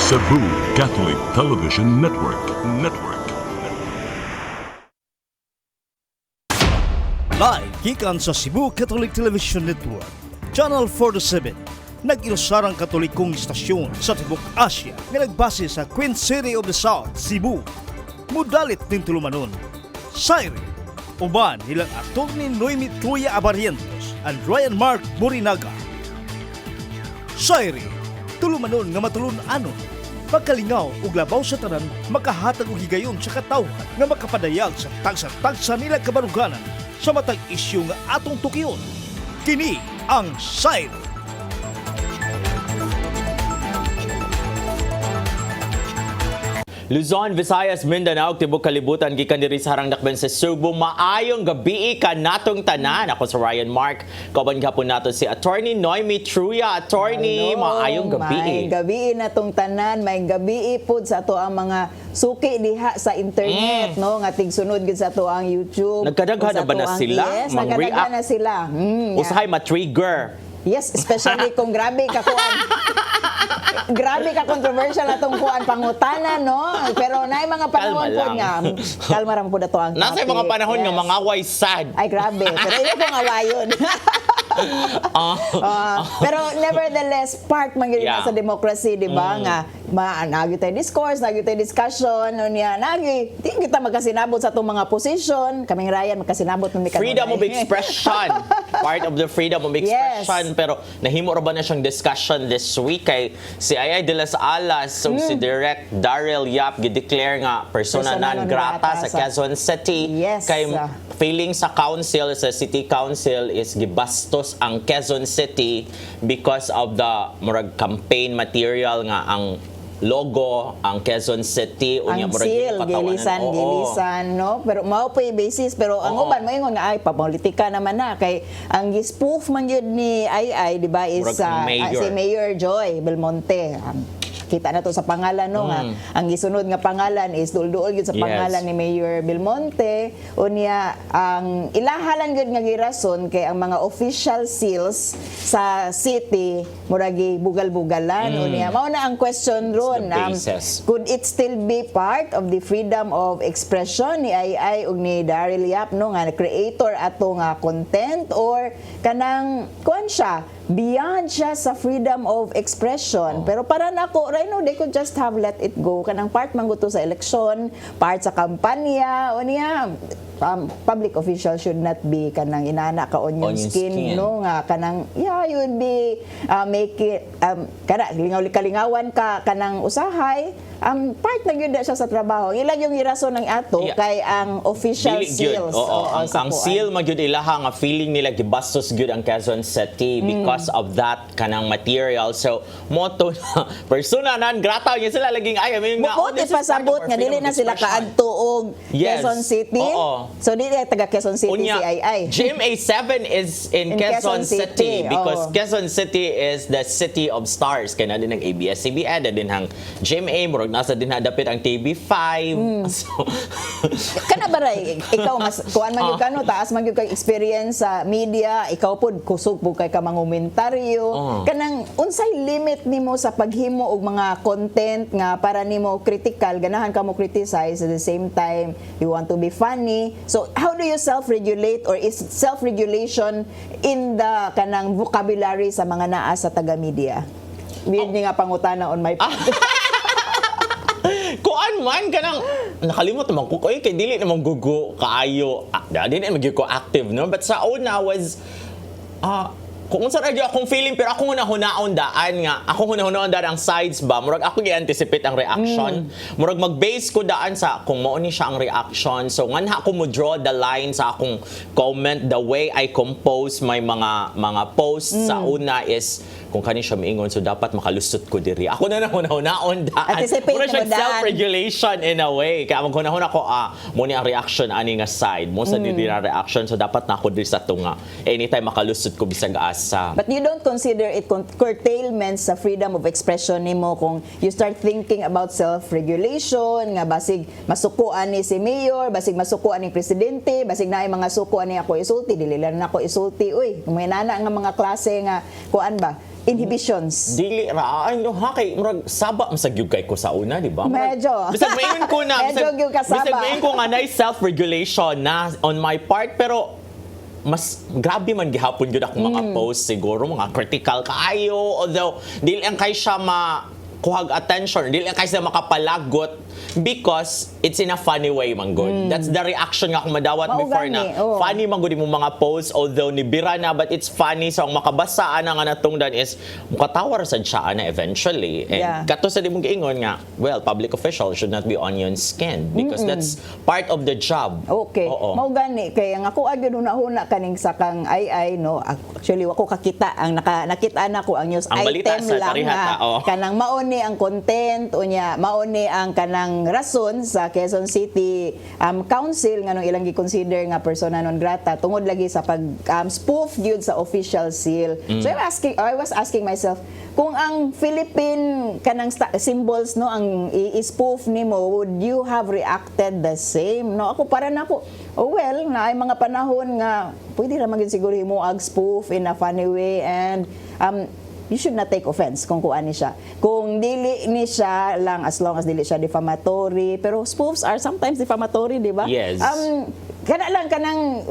Cebu Catholic Television Network. Live gikan sa Cebu Catholic Television Network, Channel 47, nag-ilusarang katolikong istasyon sa Tibok Asia nga nagbase sa Queen City of the South, Cebu. Mudalit din tulumanon, Sairi, uban nilang Atty. Noemi Truya Abarientos and Ryan Mark Borinaga. Sairi, tulumanon nga matulun-anon, pagkalingaw ug labaw sa tanan, makahatag og higayon sa katawhan nga makapadayag sa tagsa-tagsa nila kabaruganan sa matag isyu nga atong tukiyon. Kini ang Sairi. Luzon, Visayas, Mindanao, Tibok Kalibutan, gikan diri sa harang dakben sa Cebu. Maayong gabi ka natong tanan. Ako sa Ryan Mark. Kauban gihapon nato si Atty. Noemi Truya. Attorney, maayong gabi. May gabi natong tanan, may gabi pod sa ato ang mga suki diha sa internet, no, nga tigsunod gid sa ato ang YouTube. Nagkadaghan na ba na sila? Yes, nagkadaghan na sila. Usahay ma-trigger. Yes, especially kung grabe ka kuan. Grabe ka controversial atong kuan pangutana, no? Pero naay mga panahon Kalma pod lang. nga kalma ra po dato ang Nasa topic. mga panahon nga Yes. mga way sad. Ay, grabe. Pero hindi ko ngawayon. Pero nevertheless, part man yun Yeah. sa democracy, di ba? Nga, nagi tayo discourse, nagi tayo discussion, nagi, di kita magkasinabot sa itong mga position. Kaming Ryan, magkasinabot ng Freedom of expression. Part of the freedom of expression. Pero nahimo ra ba na siyang discussion this week kay si Ayay de las Alas ug si Direct Daryl Yap gi-declare nga persona non grata sa Quezon City. Yes. Kay feeling sa council, sa city council is gibastos ang Quezon City because of the murag campaign material nga ang logo ang Quezon City unya ang murag seal, gipatawanan. gilisan, no? Pero mao pa yung basis. Pero ang uban, maingon nga, ay, papolitika naman na. Kay ang gispoof man yun ni Ay, di ba, is Murag ang mayor. si Mayor Joy Belmonte. Kita na to sa pangalan, no? Nga, ang gisunod nga pangalan is dul-duol yun sa Yes. pangalan ni Mayor Belmonte. Unya, ang ilahalan yun nga girason kay ang mga official seals sa city, muragi bugal-bugalan. Unya, mao na ang question ron. the basis. Could it still be part of the freedom of expression ni Ay ug ni Daryl Yap, no, nga creator ato nga content, or kanang kuan siya beyond siya sa freedom of expression? Pero para nako right now, they could just have let it go. Kanang part man gusto sa election, part sa kampanya, o niya public official should not be kanang inana ka onion skin, no, nga kanang you would be make it kana lingaw-kalingawan ka kanang usahay, part na gyud siya sa trabaho. Ila yung irason ng ato kay ang official Dili gyud. seals. Oo, ang sa kuan. seal magyud ilaha nga feeling nila gibastos gyud ang Quezon City because of that kanang material. So moto na persona non grata nya sila laging ay Bukod ipasabot nga dili na sila kaadto og Yes. Quezon City. Oo. So dili taga Quezon City Unya, si Ay. GMA7 is in Quezon City because Quezon City is the city of stars. Kaya na din ang ABS-CBN, na din ang GMA, murag nasa din dapit ang TV5. So, Kana ba ray ikaw mas kuan man gyud kano taas man gyud kay experience sa media, ikaw pod kusog po kay ka mangomentaryo. Kanang unsay limit nimo sa paghimo og mga content nga para nimo critical, ganahan ka mo criticize, at the same time you want to be funny. So how do you self-regulate, or is self-regulation in the kanang vocabulary sa mga naa sa taga-media? Weird nga pangutana on my part. kuan man kanang nakalimot naman ko kay dili naman gugo kaayo. Dili naman gyud ko active no, but sa una was kung unsa ra gyud akong feeling, pero ako hunaon daan nga ako hunaon daan ang sides ba, murag ako gi-anticipate ang reaction, murag mag-base ko daan sa kung mao ni siya ang reaction. So nganha ko mo draw the line sa akong comment, the way I compose my mga posts. Sa una is kung kani siya miingon, so dapat makalusot ko diri. Ako na hunaon daan. Anticipate Mura siya mo daan. self-regulation in a way. Kaya maghunahon ako, mo ni ang reaction ani nga side. Mo sa diri na reaction, so dapat na ako diri sa tunga. Anytime makalusot ko bisag asa. But you don't consider it curtailment sa freedom of expression nimo kung you start thinking about self-regulation, nga basig masukuan ni si mayor, basig masukuan ni presidente, basig naay mga sukuan ni ako isulti, dili lang na ako isulti. Uy, may nana nga mga klase nga kuan ba, inhibitions. Dili ra ay no ha kay murag saba masagyug kay ko sa una di ba? Medyo. Bisag mayon ko na Medyo gyud ka saba. bisag mayon ko nga nay self-regulation na on my part pero mas grabe man gihapon gyud ako mga post siguro mga critical kaayo although dili ang kay siya kuhag attention dili ang kay siya makapalagot because it's in a funny way man good. That's the reaction nga akong madawat Mao before gani, na oo. funny man gud mo mga posts although nibira na but it's funny so ang makabasa ana nga natungdan is mukatawar sad siya na eventually and Yeah. kato sa dimong giingon nga well public officials should not be onion skinned because that's part of the job. Okay. Oo. Mao gani kay ang ako agad huna-huna kaning sa kang ay no. Actually wako kakita ang nakita na ko ang news Ang balita item sa lang tarihat, nga oo. kanang mauni ang content unya mauni ang kanang rason sa Quezon City Council nganong ilang gi-consider nga persona non grata tungod lagi sa pag spoof gyud sa official seal. So I was asking myself kung ang Philippine kanang symbols no ang i-spoof nimo would you have reacted the same no ako para nako well na ay mga panahon nga pwede ra magin siguro himuag spoof in a funny way and you should not take offense kung kuan ni siya. Kung dili ni siya lang as long as dili siya defamatory pero spoofs are sometimes defamatory, di ba? Yes. Kana lang kanang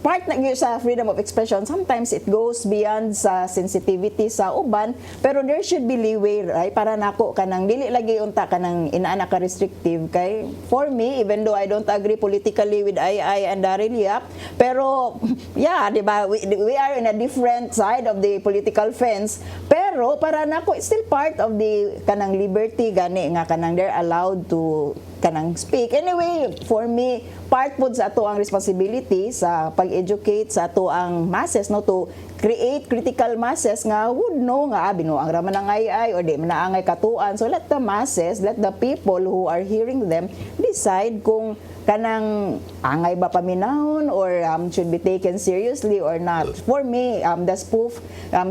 part na gyud sa freedom of expression, sometimes it goes beyond sa sensitivity sa uban, pero there should be leeway, right? Para nako kanang dili lagi unta kanang inaana ka restrictive kay for me, even though I don't agree politically with Ai and Daryl Yap, pero yeah, di ba? We are in a different side of the political fence, pero para nako it's still part of the kanang liberty gani nga kanang they're allowed to kanang speak. Anyway, for me, part po sa ato ang responsibility sa pag-educate sa ato ang masses no to create critical masses nga would know nga binuang raman ang ay or di manaangay katuan. So let the masses, let the people who are hearing them decide kung kanang angay ba paminahon or should be taken seriously or not. For me, the spoof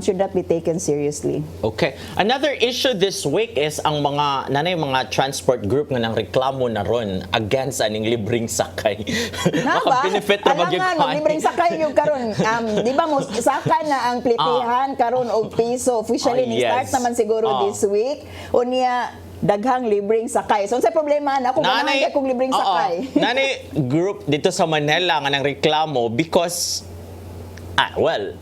should not be taken seriously. Okay. Another issue this week is ang mga transport group nga nang reklamo na ron against aning libreng sakay. Na ba? Benefit ra magyud Alangan, maglibreng sakay yung karon. Di ba mo sakay na ang plitihan karon og piso. Officially ni start yes. naman siguro this week. Unya daghang libreng sakay. So sa problema na kung ganahan kung libreng sakay. Nanay group dito sa Manila nga nang reklamo because well,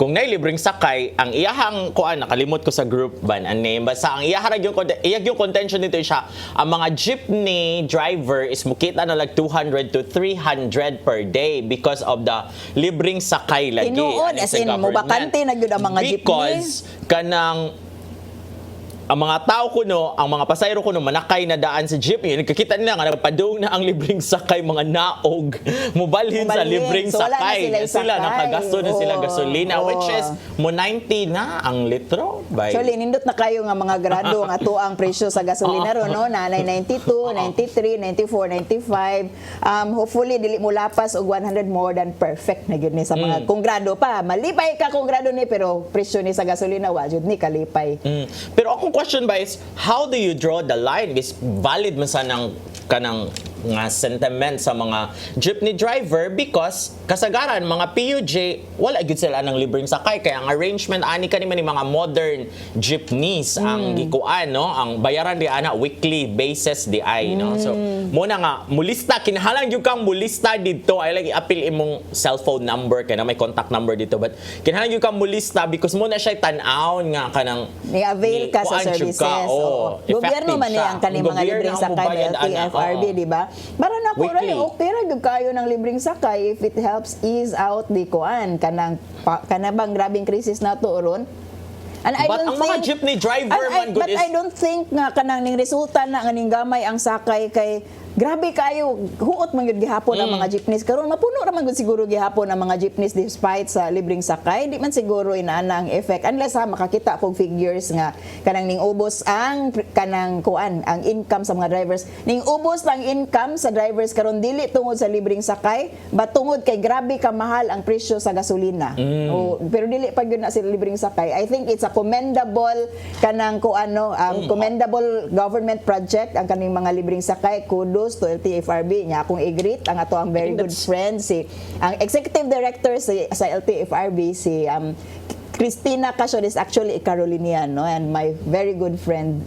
kung nay libreng sakay, ang iyahang kuan nakalimot ko sa group ban ang name basta ang iyahang yung contention dito siya ang mga jeepney driver is mukita na like 200 to 300 per day because of the libreng sakay lagi. Tinuod, as in, mubakante na gyud ang mga jeepney. Because kanang ang mga tao kuno, ang mga pasayro kuno manakay na daan sa jeepney, nagkakita nila nga nagpadung na ang libreng sakay mga naog mubalhin sa libreng So, wala na sakay. sila sakay. Nakagasto na sila Oo. gasolina which is mo 90 na ang litro by Actually, nindot na kayo nga mga grado ang ato ang presyo sa gasolina ron, no? Nanay 92, 93, 94, 95. Hopefully, dili mo lapas og 100 more than perfect na gyud ni sa mga kung grado pa. Malipay ka kung grado ni, pero presyo ni sa gasolina, wa jud ni kalipay. Pero akong question ba is, how do you draw the line? Is valid man sa nang kanang nga sentiment sa mga jeepney driver because kasagaran mga PUJ wala gyud sila ng libreng sakay kaya ang arrangement ani kanimo ni mga modern jeepneys ang gikuan no ang bayaran di ana weekly basis di ay no so muna nga mulista kinahanglan gyud kang mulista dito ay like appeal imong cellphone number kay na may contact number dito but kinahanglan gyud kang mulista because muna siya tan-aw nga kanang Ni avail ka sa kuan jud services. ka, Oo. Gobyerno man ni ang kaning mga libreng sakay na LTFRB, di ba? Para na ko Weekly. okay ra gyud kayo ng libreng sakay if it helps ease out the kuan kanang kanabang grabing krisis nato ron. And I But don't ang mga think- jeepney driver man good But I don't think nga kanang ning resulta na nga ning gamay ang sakay kay grabe kayo huot man gyud gihapon ang mga jeepneys karon mapuno ra man gyud siguro gihapon ang mga jeepneys despite sa libreng sakay di man siguro inaana ang effect unless makakita kog figures nga kanang ning ubos ang kanang kuan ang income sa mga drivers ning ubos lang income sa drivers karon dili tungod sa libreng sakay but tungod kay grabe ka mahal ang presyo sa gasolina. Pero dili pa gyud na sila libreng sakay. I think it's a commendable kanang kuan no commendable government project ang kaning mga libreng sakay. Kudos to LTFRB niya akong i-greet ang ato ang very good friend si ang executive director sa LTFRB si Christina Cason is actually a Carolinian, no? And my very good friend,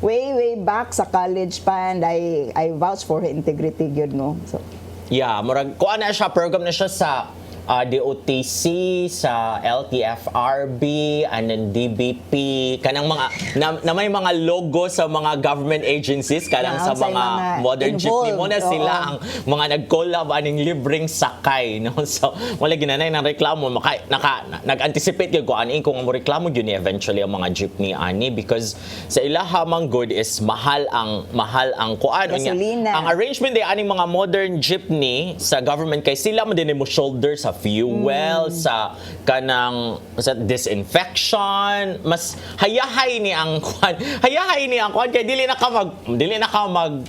way back sa college pa, and I vouch for her integrity, good, no? So, Yeah, murag kuan na siya, program na siya sa DOTC, sa LTFRB, and then DBP, kanang mga na may mga logo sa mga government agencies, kanang sa outside mga modern involved, jeepney mo na sila oo. ang mga nag-collab aning libreng sakay, no? So wala ginanay ng reklamo, nag-anticipate gyud ko ani kung mo reklamo gyud ni eventually ang mga jeepney ani, because sa ilaha man good is mahal ang kuan unya. Gasolina. Ang arrangement day aning mga modern jeepney sa government kay sila man din mo shoulder sa fuel, sa kanang sa disinfection, mas hayahay ni ang kwan kay dili na ka mag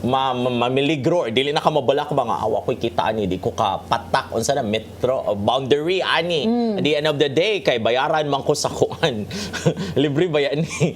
mamiligro, dili na ka mabalak mga awa ko'y kita ani, di ko ka patak unsa na metro boundary ani. At the end of the day kay bayaran man ko sa kuan. Libre ba yan ni?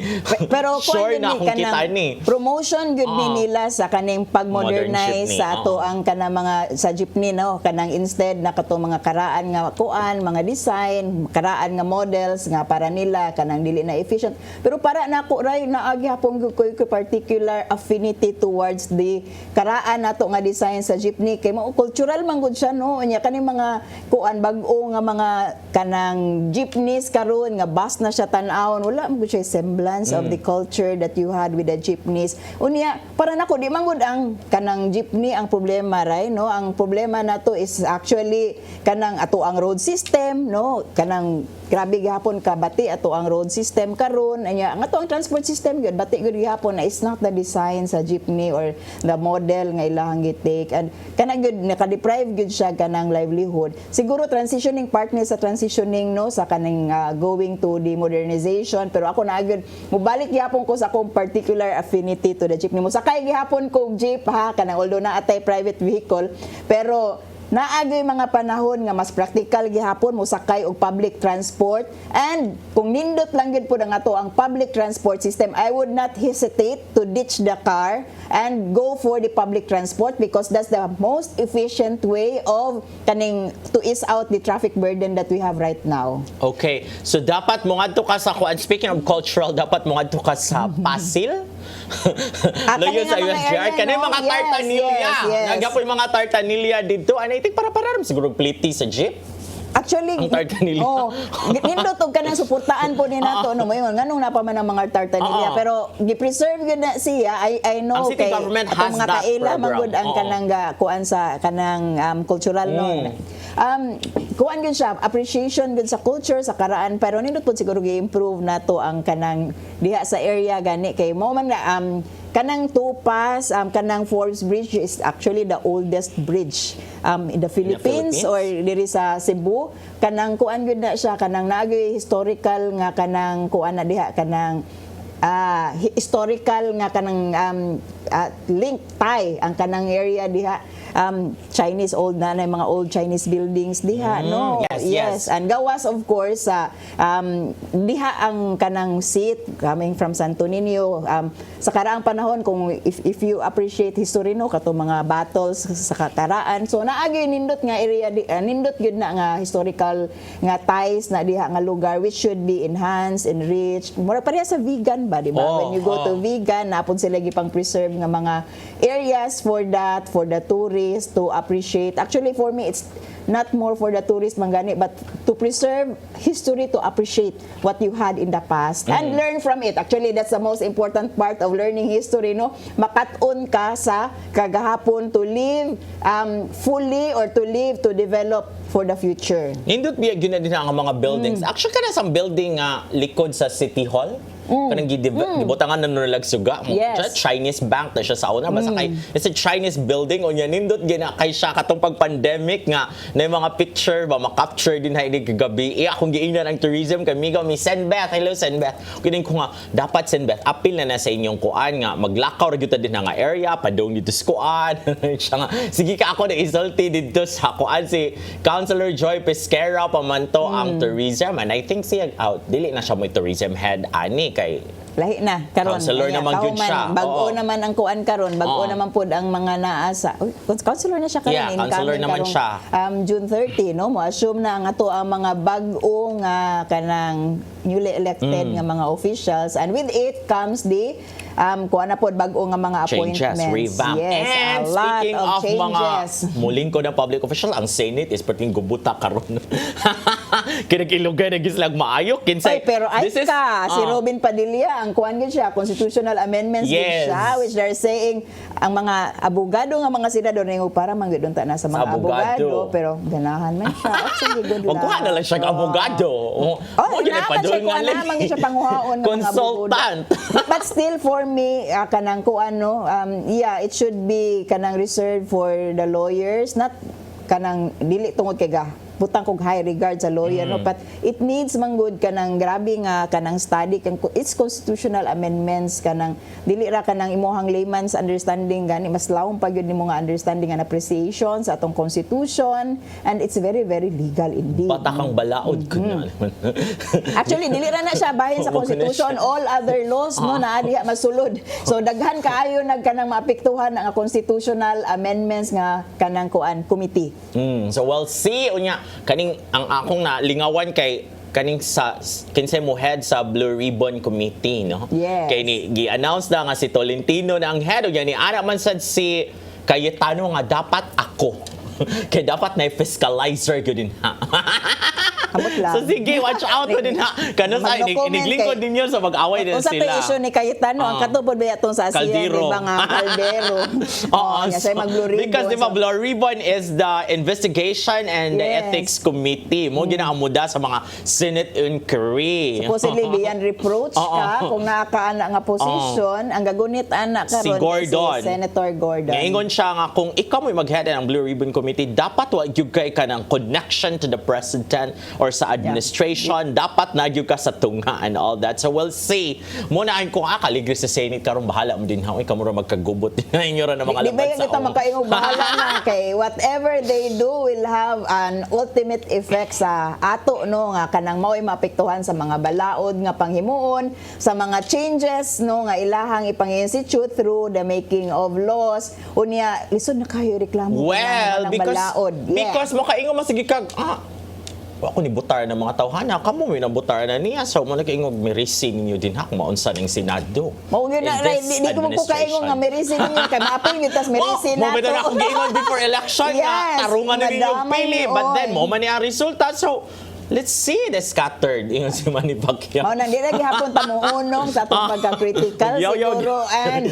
pero sure kuan na gid akong ni kita kanang ni. promotion good ni nila sa kaning pag-modernize Modern jeepney, sa ato ang kanang mga sa jeepney, no? Kanang instead na kato mga karaan nga kuan, mga design, karaan nga models nga para nila kanang dili na efficient. Pero para nako ray naagi hapon ko particular affinity towards the karaan nato nga design sa jeepney kay mao cultural man gud siya, no? Unya kaning mga kuan bag-o nga mga kanang jeepneys karon nga bus na siya tan-awon, wala man gud siya semblance of the culture that you had with the jeepneys. Unya para nako di man gud ang kanang jeepney ang problema, right, no? Ang problema nato is actually kanang ato ang road system, no? Kanang grabe gihapon ka bati ato ang road system karon, anya ang ato ang transport system gyud bati gyud gihapon na is not the design sa jeepney or the model nga ilahang gitake, and kanang gyud naka-deprive gyud siya kanang livelihood. Siguro transitioning partner sa transitioning, no, sa kanang going to the modernization, pero ako na gyud mobalik gihapon ko sa akong particular affinity to the jeepney. Musakay gihapon ko jeep, ha, kanang although na atay private vehicle, pero naagay mga panahon nga mas practical gihapon mo sakay og public transport, and kung nindot lang gyud pud ang ato ang public transport system, I would not hesitate to ditch the car and go for the public transport because that's the most efficient way of kaning to ease out the traffic burden that we have right now. Okay, so dapat mo ngadto ka sa kuan, speaking of cultural, dapat mo ngadto ka sa Pasil. Layo sa kanina mga USJR, area, kanina no? mga Yes, tartanilya. yes. Nagyapon mga tartanilya dito. And I think para siguro pliti sa jeep. Actually, Ang tartanilya. oh, nindot og kanang suportaan po ni nato, no, moingon nganong napaman ang mga tartanilya, pero gi-preserve gyud na siya. I know Ang city kay government atong has mga that kaila program. magud ang Oo. kanang kuan sa kanang cultural, no. Kuan gyud siya, appreciation gyud sa culture sa karaan, pero nindot pud siguro gi-improve nato ang kanang diha sa area gani kay mo man nga kanang Tupas, kanang Forbes Bridge is actually the oldest bridge in the Philippines or diri sa Cebu. Kanang kuan gyud na siya, kanang naagay historical nga kanang kuan na diha kanang historical nga kanang link tie ang kanang area diha. Chinese old na mga old Chinese buildings diha, no? Yes. And gawas of course diha ang kanang seat coming from Santo Niño, sa karaang panahon kung if you appreciate history, no, kato mga battles sa karaan, so naagi nindot nga area nindot gyud na nga historical nga ties na diha nga lugar which should be enhanced, enriched. Mura pareha sa vegan ba, di ba? When you go to vegan, napon sila gipang preserve nga mga areas for the tourists to appreciate. Actually for me it's not more for the tourists mangani, but to preserve history, to appreciate what you had in the past and learn from it. Actually that's the most important part of learning history, no? Makat-on ka sa kagahapon to live fully or to develop for the future. Nindot biya gyud na din ang mga buildings. Actually kana sa building likod sa City Hall. Kanang gibotangan na nulag suga. Yes. Chinese bank na siya sa una, basta kay it's a Chinese building unya nindot gina kay siya katong pag-pandemic nga na yung mga picture ba ma-capture din hay gabi. Akong giingnan ang tourism kay migo mi Senbeth. Hello Senbeth. Kining ko nga dapat Senbeth apil na sa inyong kuan nga maglakaw ra gyud ta din nga area padong dito sa kuan. Siya nga sige ka ako na isulti dito sa kuan si Councilor Joy Pesquera pamanto ang tourism, and I think siya dili na siya mo tourism head ani kay lahi na karon. Counselor naman Tao gyud siya. Bag-o Oo. naman ang kuan karon, bag-o Oo. naman pud ang mga naasa. Counselor na siya karon, Yeah, counselor naman siya. June 30, no? Mo assume na nga to ang mga bag-o nga kanang newly elected nga mga officials, and with it comes the kuan na pod bag-o nga mga Changes, appointments. revamp. Yes, And a lot speaking of of changes. mga muling ko na public official, ang Senate is pating gubuta karon. Kinag-ilugay na gislag maayo kinsay. Ay, pero ay this is- ka, si ah. Robin Padilla, ang kuan gyud siya, constitutional amendments gyud Yes. siya, which they're saying, ang mga abogado nga mga senador na para man gyud unta na sa mga abogado. abogado, pero ganahan man siya. O, sige, good Wag kuha na lang siya ka abogado. Oh, yun ay naman siya padulngan kuan lang. naman siya panghuhaon ng mga Consultant. abogado. But still for me, kanang kuan no, yeah, it should be kanang reserved for the lawyers, not kanang dili tungod kay ga butang kog high regard sa lawyer no, but it needs manggod kanang grabe nga kanang study kan it's constitutional amendments, kanang dili ra kanang imuhang layman's understanding gani, mas lawom pa gyud nimo nga understanding and appreciation sa atong constitution, and it's very very legal indeed. Bata kang balaod ko na. Actually, dili ra na siya bahin sa Oo, Constitution, na siya. all other laws no na diha masulod. So daghan kaayo nagkanang maapektuhan ang constitutional amendments nga kanang kuan committee. So we'll see unya kaning ang akong na lingawan kay kaning sa kinsay mo head sa Blue Ribbon Committee, no? Yes. Kay ni gi-announce na nga si Tolentino na ang head unya ni ana man sad si Cayetano nga dapat ako. Kay dapat na fiscalizer gyud din ha. Abot lang. So sige, watch out mo din ha. Kano sa Mag-no-comment iniglingkod kay- ninyo sa mag-away din Unsa sila. to issue ni Cayetano, ang katupod ba atong sa ASEAN, Caldero. di ba nga Caldero. Oo, niya siya mag-Blue Ribbon. because di ba So, Blue Ribbon is the investigation and the Yes. ethics committee. Mo ginaamuda sa mga Senate inquiry. supposedly beyond reproach ka kung nakaana nga position, ang gagunit ana karon Si Gordon. si Senator Gordon. Ngayon siya nga kung ikaw mo mag-head ng Blue Ribbon Committee, dapat wag gyud kay ka ng connection to the president or sa administration. Dapat na gyud ka sa tunga and all that. So we'll see. Muna kung kaligre sa Senate karon bahala mo din ha. Ikaw mo ra magkagubot din inyo ra ng mga Di ba labad yung sa kita makaingog bahala na kay whatever they do will have an ultimate effect sa ato no nga kanang mao'y maapektuhan sa mga balaod nga panghimuon, sa mga changes no nga ilahang ipang-institute through the making of laws. Unya lisod na kayo reklamo Well, ng balaod. because makaingon masigi kag ako ni butar ng mga tawhana kamo may nabutar na niya so mo nakaingog mirising niyo din hak maunsa ning Senado. Mao gyud na in this di ko mo kaingon nga merisin niyo kay maapoy gyud tas merisin Mo nato. bitan ako giingon before election Yes, nga tarungan na ninyo madamay pili ni but then Oy. mo man ang resulta so let's see the scattered ingon si Manny Pacquiao. Mao nang di na gihapon ta muunong sa atong pagka-critical Yaw, yaw. siguro, and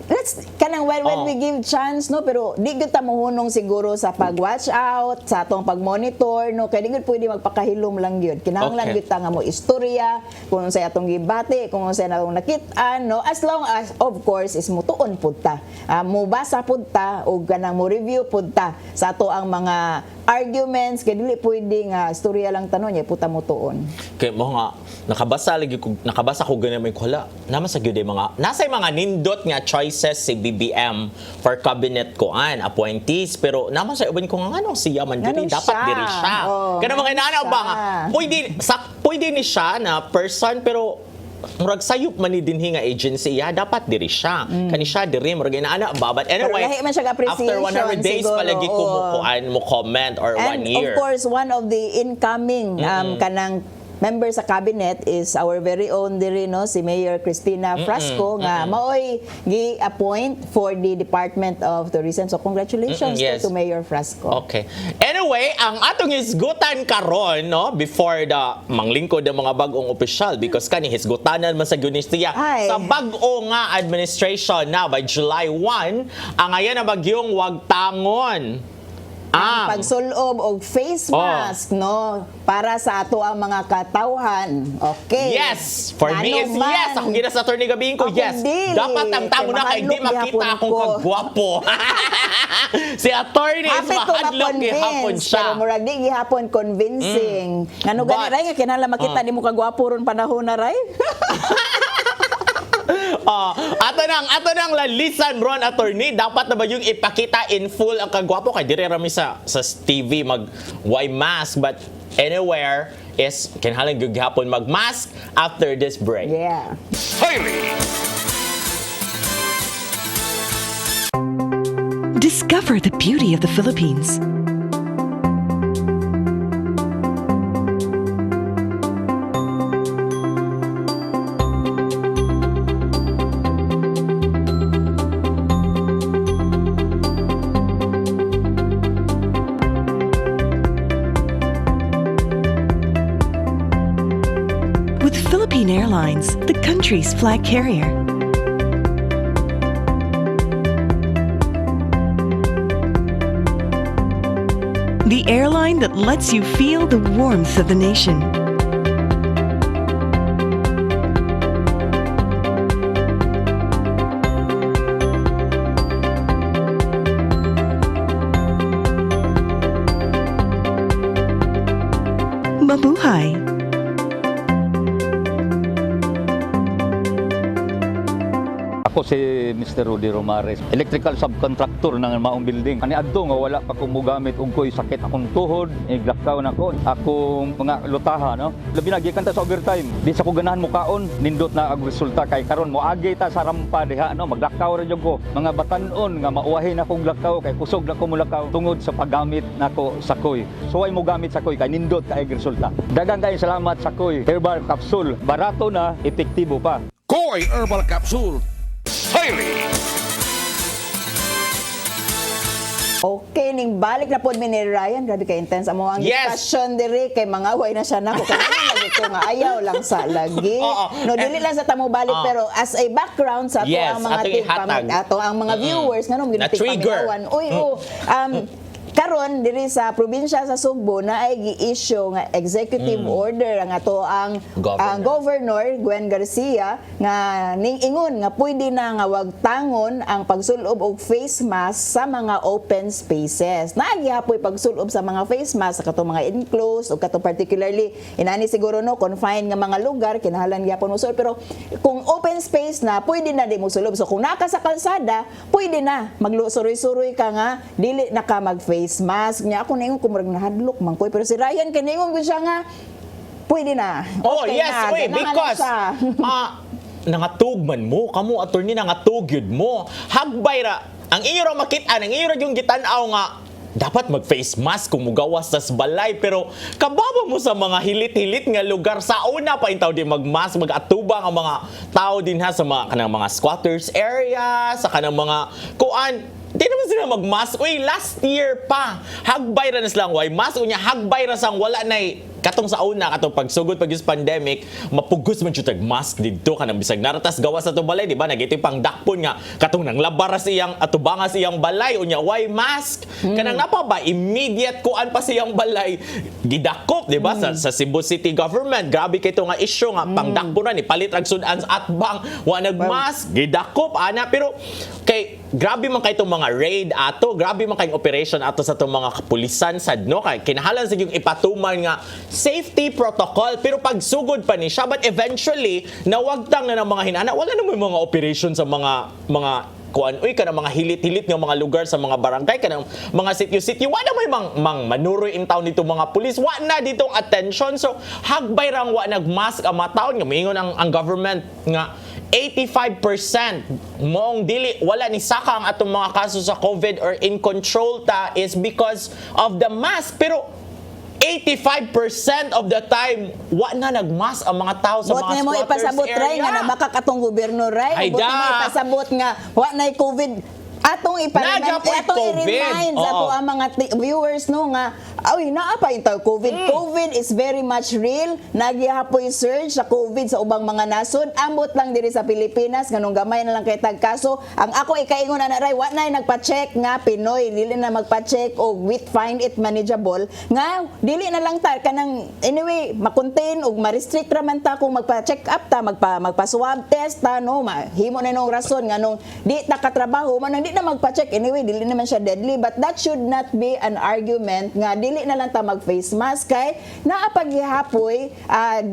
let's kanang when we give chance no, pero di gyud ta muhunong siguro sa pag-watch out sa atong pag-monitor no, kay di gyud pwede magpakahilom lang gyud. Kinahanglan Okay. gyud ta nga mo istorya kung unsay atong gibati, kung unsay natong nakit-an no, as long as of course is mutuon pud ta. Mubasa pud ta o kanang mo review pud ta sa ato ang mga arguments, kay dili pwede nga istorya lang tanon nya puta mutuon. Kay mo nga nakabasa ko ganyan may kula. Naman sa gyud ay mga nasa mga nindot nga choices si BBM for cabinet koan appointees pero naman sa uban ko nga ano siya man gyud Ganun dapat siya. diri siya. Oh, Kana mga ganun inaana ba nga siya. pwede ni siya na person pero murag sayop man ni dinhi nga agency ya dapat diri siya. Kani siya diri murag inaana ba but anyway Pero lahi man siya ka after 100 days appreciation palagi ko siguro. mo comment or And 1 year. of course, one of the incoming kanang member sa cabinet is our very own diri no, si Mayor Cristina Frasco nga maoy gi-appoint for the Department of Tourism. So congratulations Yes. to Mayor Frasco. Okay. Anyway, ang atong hisgutan karon no before the manglingkod ng mga bagong opisyal because kani hisgutanan man sa Gunistia Ay. sa bag-o nga administration na by July 1 ang ayan na bagyong Wagtangon. Ang pagsulob og face mask no para sa ato ang mga katawhan. Okay. Yes! For me Ano is man. yes! Ako gina sa attorney gabing ko, Ako yes! dili. Dapat ang tamo Kay na kay di mahadlok makita gihapon akong ako. kagwapo. Si attorney is Happy to mahadlok gihapon ma-convince, siya. pero murag di gihapon convincing. Ngano gani But- ray nga kinahanglan makita di mo kagwapo ron panahon na ray. Ato nang lalisan Ron attorney dapat na ba yung ipakita in full ang kagwapo kay dire rami sa TV mag why mask but anywhere is kinahanglan gyud gihapon mag-mask after this break. Yeah. Discover the beauty of the Philippines. With Philippine Airlines, the country's flag carrier. The airline that lets you feel the warmth of the nation. Mabuhay! Ako si Mr. Rudy Romares, electrical subcontractor ng maong building. Ani adto nga wala pa ko mogamit og ko'y sakit akong tuhod, iglakaw na ko. Akong mga lutaha, no. Labi na gikan ta sa overtime. Di sa ko ganahan mo kaon, nindot na ang resulta kay karon moagi ta sa rampa diha, no. Maglakaw ra jud ko. Mga batan-on nga mauwahin akong lakaw kay kusog na ko mulakaw tungod sa paggamit nako sa koy. So ay mo gamit sa koy kay nindot kay resulta. Daghang kay salamat sa koy. Herbal capsule, barato na, epektibo pa. Koy Herbal Capsule. Okay, ning balik na po ni Ryan. Grabe ka intense. Amo ang Yes. discussion diri kay mga way na siya nako. Kanina lagi ko nga ayaw lang sa lagi. Oo. No, dili lang sa tamo balik pero as a background sa ato Yes, ang mga atong ihatag. ato ang mga viewers nganong Na-trigger. ginapaminawan. Uy, karon diri sa probinsya sa Sugbo na ay gi-issue nga executive order ang ato ang governor Gwen Garcia nga ning-ingon nga pwede na nga wag tangon ang pagsulob og face mask sa mga open spaces. Naagihapoy pagsulob sa mga face mask sa katong mga enclosed o katong particularly inani siguro no confined nga mga lugar kinahanglan gyapon mo pero kung open space na pwede na di mo sulob. So kung naka sa kalsada, pwede na magsuroy-suroy ka nga dili na ka mag-face mask niya ako ningon kung murag nahadlok man koy pero si Ryan kiningon ko siya nga pwede na. Oh, Okay yes, na. wait, Ganahan na because siya. nangatug man mo, kamo attorney nangatug yun mo. Hagbay ra, ang inyo ra makita, ang inyo ra yung gitanaw nga dapat mag-face mask kung mugawas sa balay pero kababa mo sa mga hilit-hilit nga lugar sa una pa intaw di mag-mask mag-atuba ang mga tao din ha sa mga kanang mga squatters area sa kanang mga kuan di naman sila mag-mask. Uy, last year pa hagbay ra na silang way mask unya hagbay ra sang wala nay katong sa una katong pagsugod pag yung pandemic mapugos man jud tag mask didto kanang bisag naratas gawas sa to balay di ba nagiti pang dakpon nga katong nang labara siyang atubanga siyang balay unya why mask kanang napa ba immediate kuan pa siyang balay gidakop di ba sa Cebu City government grabe kay to nga issue nga pang dakpon na ni palit rag sudan sa atbang wa nagmask gidakop ana pero kay grabe man kay itong mga raid ato, grabe man kay operation ato sa itong mga kapulisan sad no kay kinahanglan sa yung ipatuman nga safety protocol pero pagsugod pa ni siya but eventually nawagtang na ng mga hinana wala na mga operation sa mga kuan uy kanang mga hilit-hilit nga mga lugar sa mga barangay kanang mga sitio-sitio wala may mang manuroy in town dito mga pulis wa na ditong attention so hagbay rang wa nagmask ang mga taon nga moingon ang government nga 85% moong dili wala ni saka ang atong mga kaso sa COVID or in control ta is because of the mask pero 85% of the time wa na nagmask ang mga tao sa Bot mga nga mo squatters ipasabot area. ray nga nabaka katong gobyerno ray. Ay, Bot nga mo da. ipasabot nga wa nay COVID. Atong Naga po i-remind COVID. sa ato Oo. ang mga viewers no nga ay naa pa intaw COVID. COVID is very much real. Nagyapoy surge sa COVID sa ubang mga nasod. Ambot lang diri sa Pilipinas nganong gamay na lang kay tag kaso. Ang ako ikaingon na ray wa nay nagpa-check nga Pinoy dili na magpa-check og we find it manageable nga dili na lang ta kanang anyway makontain og ma-restrict ra man ta kung magpa-check up ta magpa-swab test ta no mahimo na nung rason nganong di ta katrabaho man di na magpa-check anyway dili naman siya deadly but that should not be an argument nga dili na lang ta mag face mask kay naa paggihapoy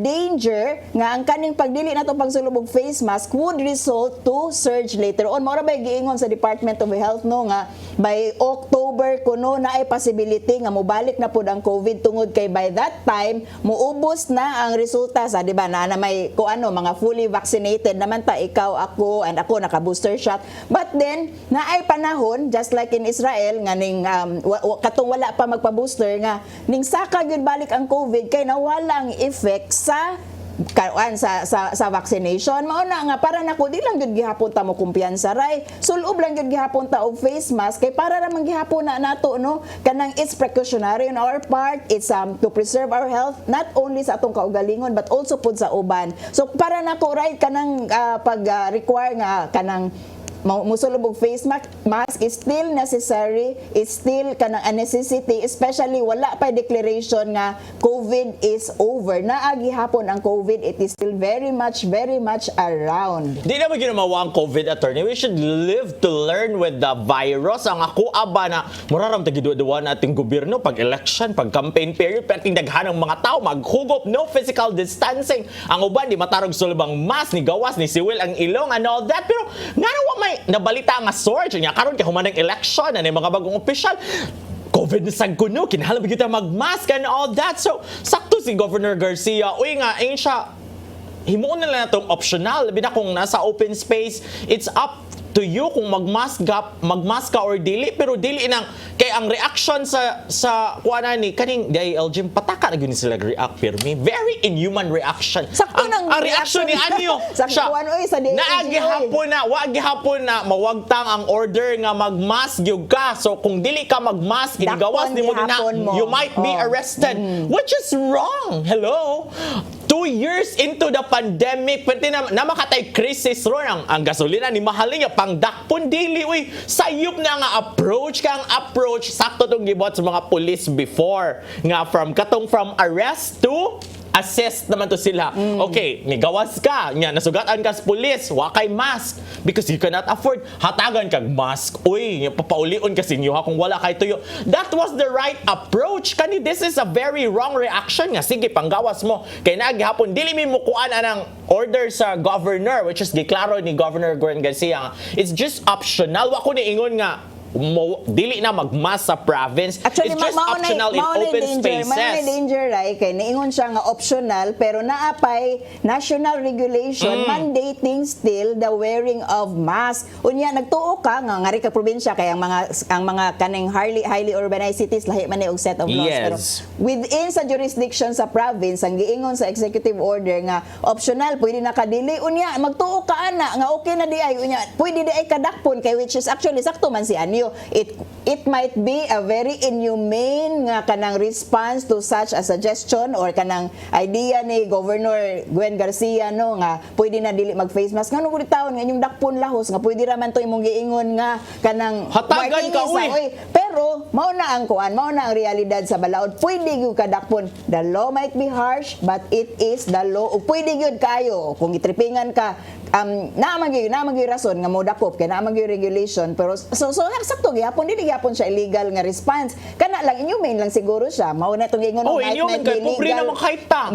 danger nga ang kaning pagdili nato pagsulubog face mask would result to surge later on. Mao ra bay giingon sa Department of Health no nga by October kuno na ay possibility nga mobalik na pud ang COVID tungod kay by that time muubos na ang resulta sa di ba na may kuano mga fully vaccinated naman ta, ikaw, ako, and ako naka-booster shot. But then, naay panahon, just like in Israel, nga ning, katong wala pa magpa-booster, nga ning saka yun balik ang COVID, kay nawala ang effect sa vaccination. Mao na nga para nako di lang gyud gihapon ta mo kumpiyansa ray, sulob lang gyud gihapon ta og face mask kay para ra man gihapon na nato no kanang it's precautionary on our part, it's to preserve our health not only sa atong kaugalingon but also pud sa uban. So para nako ray kanang require nga kanang musulub og face mask is still necessary, it's still kanang a necessity, especially wala pa declaration nga COVID is over. Naagi hapon ang COVID, it is still very much around. Di naman ginawa ang COVID, attorney. We should live to learn with the virus. Ang ako aba na muraram tagidua-dua nating gobyerno pag election, pag campaign period, perting daghan ng mga tao maghugop, no physical distancing. Ang uban di matarog sulubang mask ni gawas ni siwil ang ilong and all that. Pero nga nawa may nabalita nga source niya karon kay humanang election na mga bagong opisyal COVID na sagkuno kinahanglan kita magmask and all that. So sakto si Governor Garcia uy nga ayun siya himuon na lang natong optional labi na kung nasa open space, it's up to you kung magmask ka or dili, pero dili nang kay ang reaction sa kuana ni kaning DILG pataka na gyud sila react pirmi, very inhuman reaction. Sakto ang reaction ni Anyo sa kuan sa DILG gihapon na mawagtang ang order nga magmask gyud ka, so kung dili ka magmask inigawas nimo na you might be arrested, which is wrong. Hello, 2 years into the pandemic, pwede na makatay crisis ron ang gasolina ni mahalin niya pang dakpon dili uy sayop na nga approach sakto tong gibot sa mga police before nga from arrest to assess naman to sila. Okay, nigawas ka nya nasugatan ka sa police wa kay mask because you cannot afford hatagan kag mask uy papaulion ka sinyo kung wala kay tuyo. That was the right approach kani. This is a very wrong reaction nga sige panggawas mo kay nagihapon dili mi mukuan anang order sa governor which is giklaro ni Governor Gwen Garcia. It's just optional. Wa ko ni ingon nga dili na magmask sa province. Actually, it's just optional in open spaces. May danger ray kay niingon siya nga optional pero naapay national regulation mandating still the wearing of mask. Unya nagtuo ka nga ngari ka probinsya kay ang mga kaning highly urbanized cities lahi man ni og set of laws, pero within sa jurisdiction sa province ang giingon sa executive order nga optional pwede na kadili unya magtuo ka ana nga okay na di ay unya pwede di ay kadakpon kay which is actually sakto man si Anyo. It might be a very inhumane nga kanang response to such a suggestion or kanang idea ni Governor Gwen Garcia no nga pwede na dili mag face mask ngano gud taon nga inyong dakpon lahos nga pwede ra man to imong giingon nga kanang hatagan ka uy. Pero mao na ang realidad sa balaod, pwede gyud ka dakpon. The law might be harsh but it is the law. O pwede gyud kayo kung itripingan ka naman gyud rason nga mo dakop kay naman gyud regulation pero so sakto gyapon dili gyapon siya illegal nga response kana lang inhumane lang siguro siya mao na tong ingon inhumane kay pobre na makaita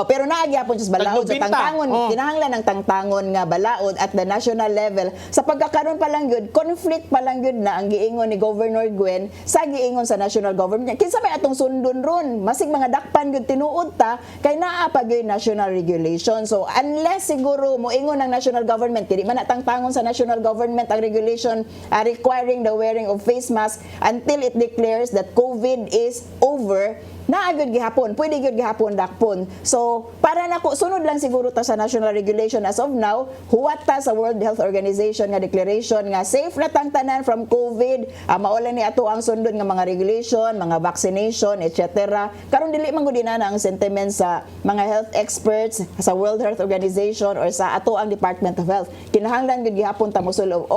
pero naa gyapon siya sa balaod sa tangtangon kinahanglan ng tangtangon nga balaod at the national level sa pagkakaroon pa lang gyud conflict pa lang gyud na ang giingon ni Governor Gwen sa giingon sa national government kinsa may atong sundon ron masig mga dakpan gyud tinuod ta kay naa pa gyud national regulation. So unless siguro mo ingon ng national government kini man tangtangon sa national government ang regulation requiring the wearing of face mask until it declares that COVID is over, naagad gihapon, pwede gyud gihapon dakpon. So para nako sunod lang siguro ta sa national regulation as of now, huwat ta sa World Health Organization nga declaration nga safe na tang tanan from COVID, maula ni ato ang sundon nga mga regulation, mga vaccination, etc. Karon dili man gud na ang sentiment sa mga health experts sa World Health Organization or sa ato ang Department of Health. Kinahanglan gyud gihapon ta mosulog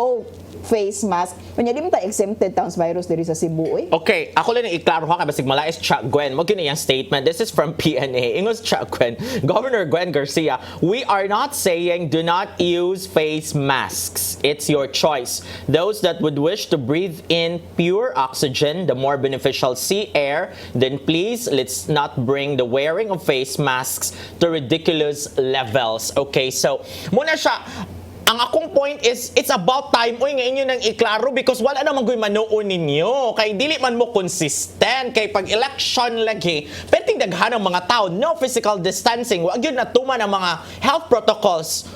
face mask. Unya di man ta exempted towns virus diri sa Cebu oy. Okay, ako lang iklaro ha kay basig malais Chuck Gwen. Mo gini yang statement. This is from PNA. Ingos Chuck Gwen. Governor Gwen Garcia, we are not saying do not use face masks. it's your choice. Those that would wish to breathe in pure oxygen, the more beneficial sea air, then please, let's not bring the wearing of face masks to ridiculous levels. Okay, so muna siya. Ang akong point is, it's about time, uy, ngayon yun ang iklaro because wala naman ko'y manoon ninyo. Kay dili man mo consistent. Kay pag election lagi, perting daghan ng mga tao, no physical distancing, wag yun natuman ang mga health protocols.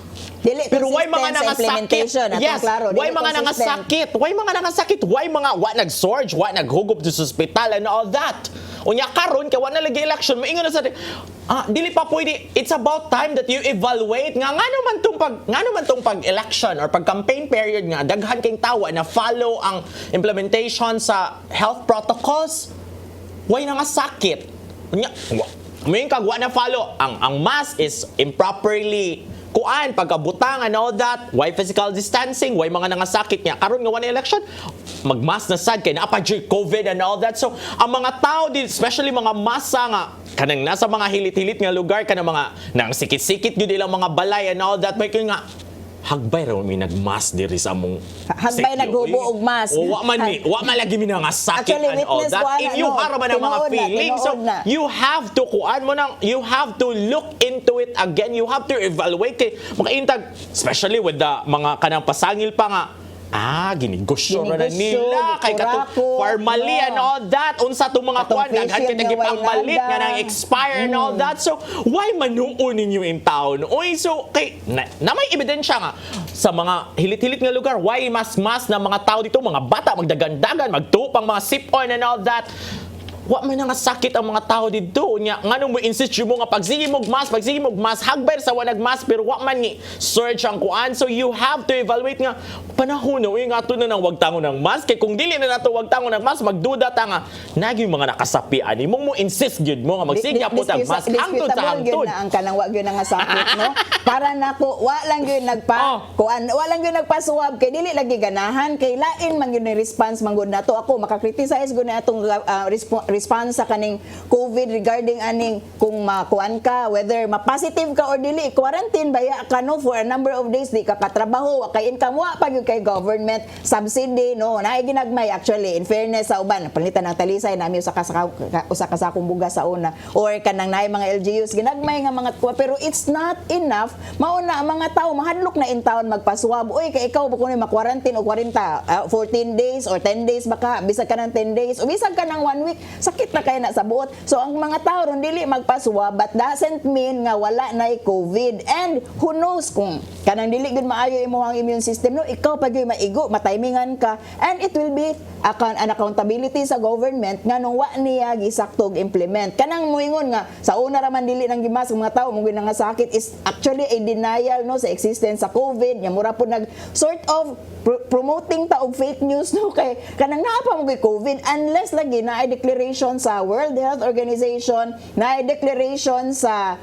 Dili Pero why mga consistent sa nangasakit? implementation, atong Yes, klaro, why dili mga consistent. nangasakit? Why mga nangasakit? Why mga wa nag-surge, wa naghugop sa ospital and all that? Unya karon kay wa na lagi election, moingon na sa dili pa pwede. It's about time that you evaluate nga ngano man tong pag-election or pag-campaign period nga daghan kayong tawa na follow ang implementation sa health protocols. Why nangasakit? Unya, moing kag wa na follow ang mask is improperly kuan pagkabutang and all that, why physical distancing, why mga nangasakit niya karon nga wala election, magmas na sad kay naapa COVID and all that. So ang mga tao din, especially mga masa nga kanang nasa mga hilit-hilit nga lugar kanang mga nang sikit-sikit gyud ilang mga balay and all that, may nga hagbay raw mi nagmas diri sa among Hagbay naghubo og mas. o wa man lagi mi nangasakit Actually, and all witness that. ko, ano, If you hara man ang mga tinuod na, feelings, so tinuod na. you have to kuan mo nang, you have to look into it again. You have to evaluate kay makaintag, especially with the mga kanang pasangil pa nga ginigosyo na Ginigosyo, nila kay katong gikurako, formally no. and all that, unsa tong mga Katong kuan daghan facial kay nga nagipangbalit way nga nang nada. expire and all that. So why manuon ninyo in town? Oy, so kay na may ebidensya nga sa mga hilit-hilit nga lugar, why mas na mga tao dito, mga bata magdagandagan, magtuupang mga sip-on and all that. Wa man nga sakit ang mga tao dito nya nganong mo insist mo nga pagsige mo mas hagbay sa wa nagmas pero wa man ni surge ang kuan. So you have to evaluate nga panahon uy nga ato na nang wag tangon ng mask kay kung dili na nato wag tangon ng mask magduda ta nga nagyo mga nakasapi ani mo insist gyud mo nga magsige po tag mask hangtod sa hangtod. Na ang kanang wa gyud nga sakit, no? Para nako wa lang gyud kuan, wa lang gyud nagpasuwab kay dili lagi ganahan kay lain man gyud ni response man gyud nato. Ako maka-criticize gyud na atong response sa kaning COVID regarding aning kung makuan ka, whether ma-positive ka or dili, quarantine baya ka no for a number of days, di ka katrabaho, kay income wa pag kay government subsidy, no, naay ginagmay actually in fairness sa uban, palitan ng talisay nami usa ka sakong bugas sa una or kanang naay mga LGUs ginagmay nga mga pero it's not enough. Mauna ang mga tao mahadlok na in town magpasuwab, uy kay ikaw kuno ma-quarantine o 14 days or 10 days baka bisag ka ng 10 days o bisag ka ng 1 week, sakit na kay na sa buot. So ang mga tao ron dili magpasuwab but doesn't mean nga wala na COVID. And who knows kung kanang dili gud maayo imong immune system, no, ikaw pag maigo matimingan ka and it will be an accountability sa government nga nung wa niya gisaktog implement. Kanang moingon nga sa una ra man dili nang gimas ang mga tao mo nga sakit is actually a denial no sa existence sa COVID. Nya mura po nag sort of promoting ta og fake news no kay kanang naa pa mo COVID unless lagi na ay declaration sa World Health Organization, na ay declaration sa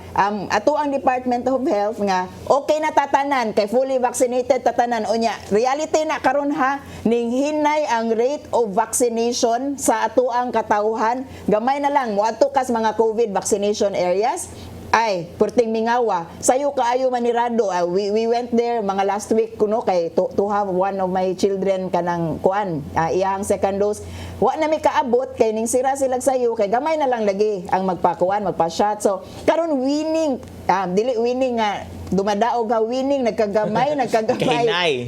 ato ang Department of Health nga okay na tatanan kay fully vaccinated tatanan unya. Reality na karon ha ning hinay ang rate of vaccination sa ato ang katawhan. Gamay na lang moadto kas mga COVID vaccination areas. Ay, purting mingawa. Sayo kaayo manirado. We went there mga last week kuno kay to have one of my children kanang kuan, iyang second dose. Wa na mi kaabot kay ning sira sila sayo kay gamay na lang lagi ang magpakuan, magpa-shot. So karon winning, dili winning nga dumadaog ha winning nagkagamay nagkahinay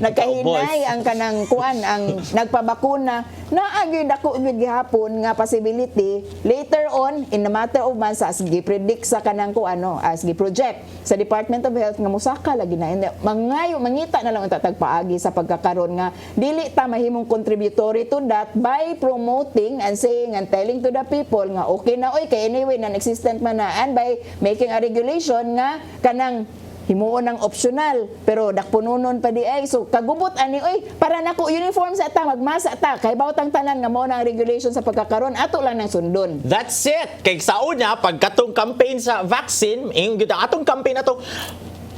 ang kanang kuan ang nagpabakuna na agi dako gyud gihapon nga possibility later on in a matter of months as gi-predict sa kanang kuan no as gi-project sa Department of Health nga musaka lagi na mangayo mangita na lang unta tagpaagi sa pagkakaron nga dili ta mahimong contributory to that by promoting and saying and telling to the people nga okay na oy kay anyway non-existent man na and by making a regulation nga kanang himuon ng optional pero dakpununon pa di ay so kagubot ani oy para nako uniform sa ta magmasa ta kay bawtang tanan nga mao na ang regulation sa pagkakaron ato lang nang sundon. That's it. Kay sa una pagkatong campaign sa vaccine, atong campaign nato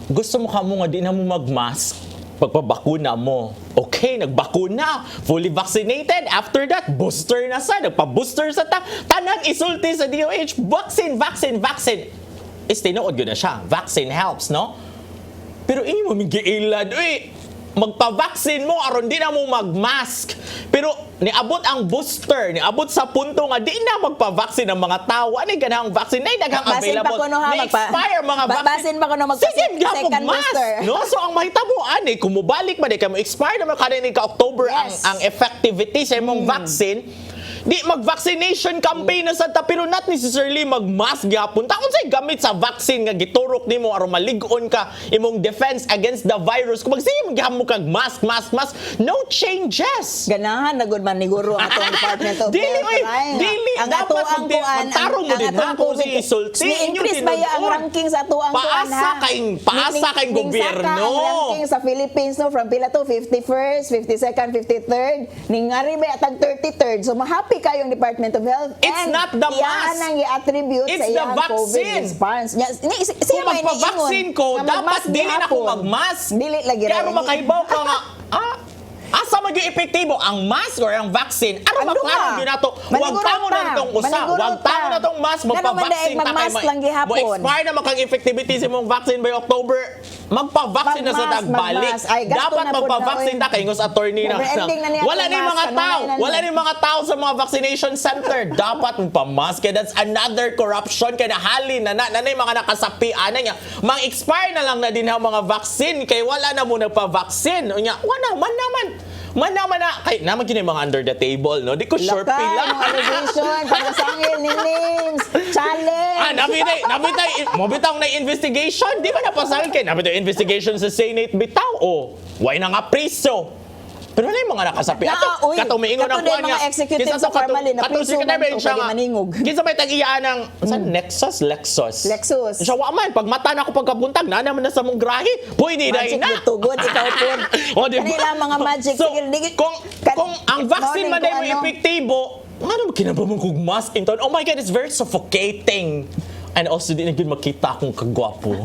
gusto mo kamo nga di na mo magmask pagpabakuna mo. Okay, nagbakuna, fully vaccinated. After that, booster na sa, nagpa-booster sa tanang isulti sa DOH, vaccine. Is tinuod yun na siya. Vaccine helps, no? Pero inyo mo giilad, uy, magpa-vaccine mo aron di na mo mag-mask. Pero niabot ang booster, niabot sa punto nga di na magpa-vaccine ang mga tao. Ano ganang vaccine? Nay daghang Basin pa available. ko no ha, Na-expire mga vaccine. basin pa ko no Sige, second gapog mask. booster. No? So ang mahitabo ani, kung mubalik man kay mo expire naman kanini ka October Yes. ang effectivity sa imong vaccine. Di mag-vaccination campaign na sa ta pero not necessarily mag-mask gyapon. Taon say gamit sa vaccine nga giturok nimo aron malig-on ka imong defense against the virus. Kung magsige mo kag mask, no changes. Ganahan na good man ni guro ang atong Department of Dili, Health. oy, right? dili, ang dapat ato ang magdi- kuan, magtarong mo ang din, atong ha, kung COVID, si isulti, ni-increase inyong ba ya ang tinuod. ranking sa ato ang kuan Paasa ha? kayong gobyerno. Ang ranking sa Philippines no from pila to 51st, 52nd, 53rd, ningari ba atag 33rd. So mahappy kayong Department of Health. It's and not the iyan mask. ang i-attribute It's sa the iyang COVID vaccine. response. Kung magpa-vaccine ko, dapat dili na ko mag-mask. Dili lagi Kaya ra. makahibaw ka nga, asa man yung epektibo, ang mask or ang vaccine? Ano Ando maklaro ka? yun na to? Huwag Manigurot tamo ta. na itong usa. Manigurot Huwag tamo ta. na itong mask. Magpa-vaccine Ganun man mag-mask lang gihapon. Mo-expire na makang effectivity sa mong vaccine by October. Magpa-vaccine na sa Mag-mask, tagbalik. mag-mask. Ay, gasto Dapat na po magpa-vaccine na, na kayo sa attorney na. Never-ending na niya Wala itong na yung mask. mga tao. Kanunay na Wala na yung mga tao sa mga vaccination center. Dapat magpa-mask. Kaya that's another corruption. Kaya nahalin na yung mga nakasapian na niya. Mang-expire na lang na din ang mga vaccine. Kaya wala na mo nagpa-vaccine. Man naman na, kay naman yun yung mga under the table, no? Di ko sure Lakay, pila. mga allegation, panasangil ni names, challenge. Mabitaw na investigation. Di ba napasangil kayo? Nabitaw investigation sa Senate bitaw. O, why na nga priso? Pero wala yung mga nakasapi. Uy, Kato maingon ang kato kuha din niya. mga executive sa Carmali na priso man to, pwede maningog. Kinsa may tag-iyaan ng, saan? Lexus? Lexus. Siya, waman, pag mata na ako pagkabuntag, na naman na sa mong grahe. Pwede na Magic na. gutugod, ikaw po. O, diba? Kanila mga magic. So, Sige, kung ang vaccine man morning ay mo kung ano. epektibo, ano mo kinabamang kong mask in town? Oh my God, it's very suffocating. And also, di na yun makita akong kagwapo.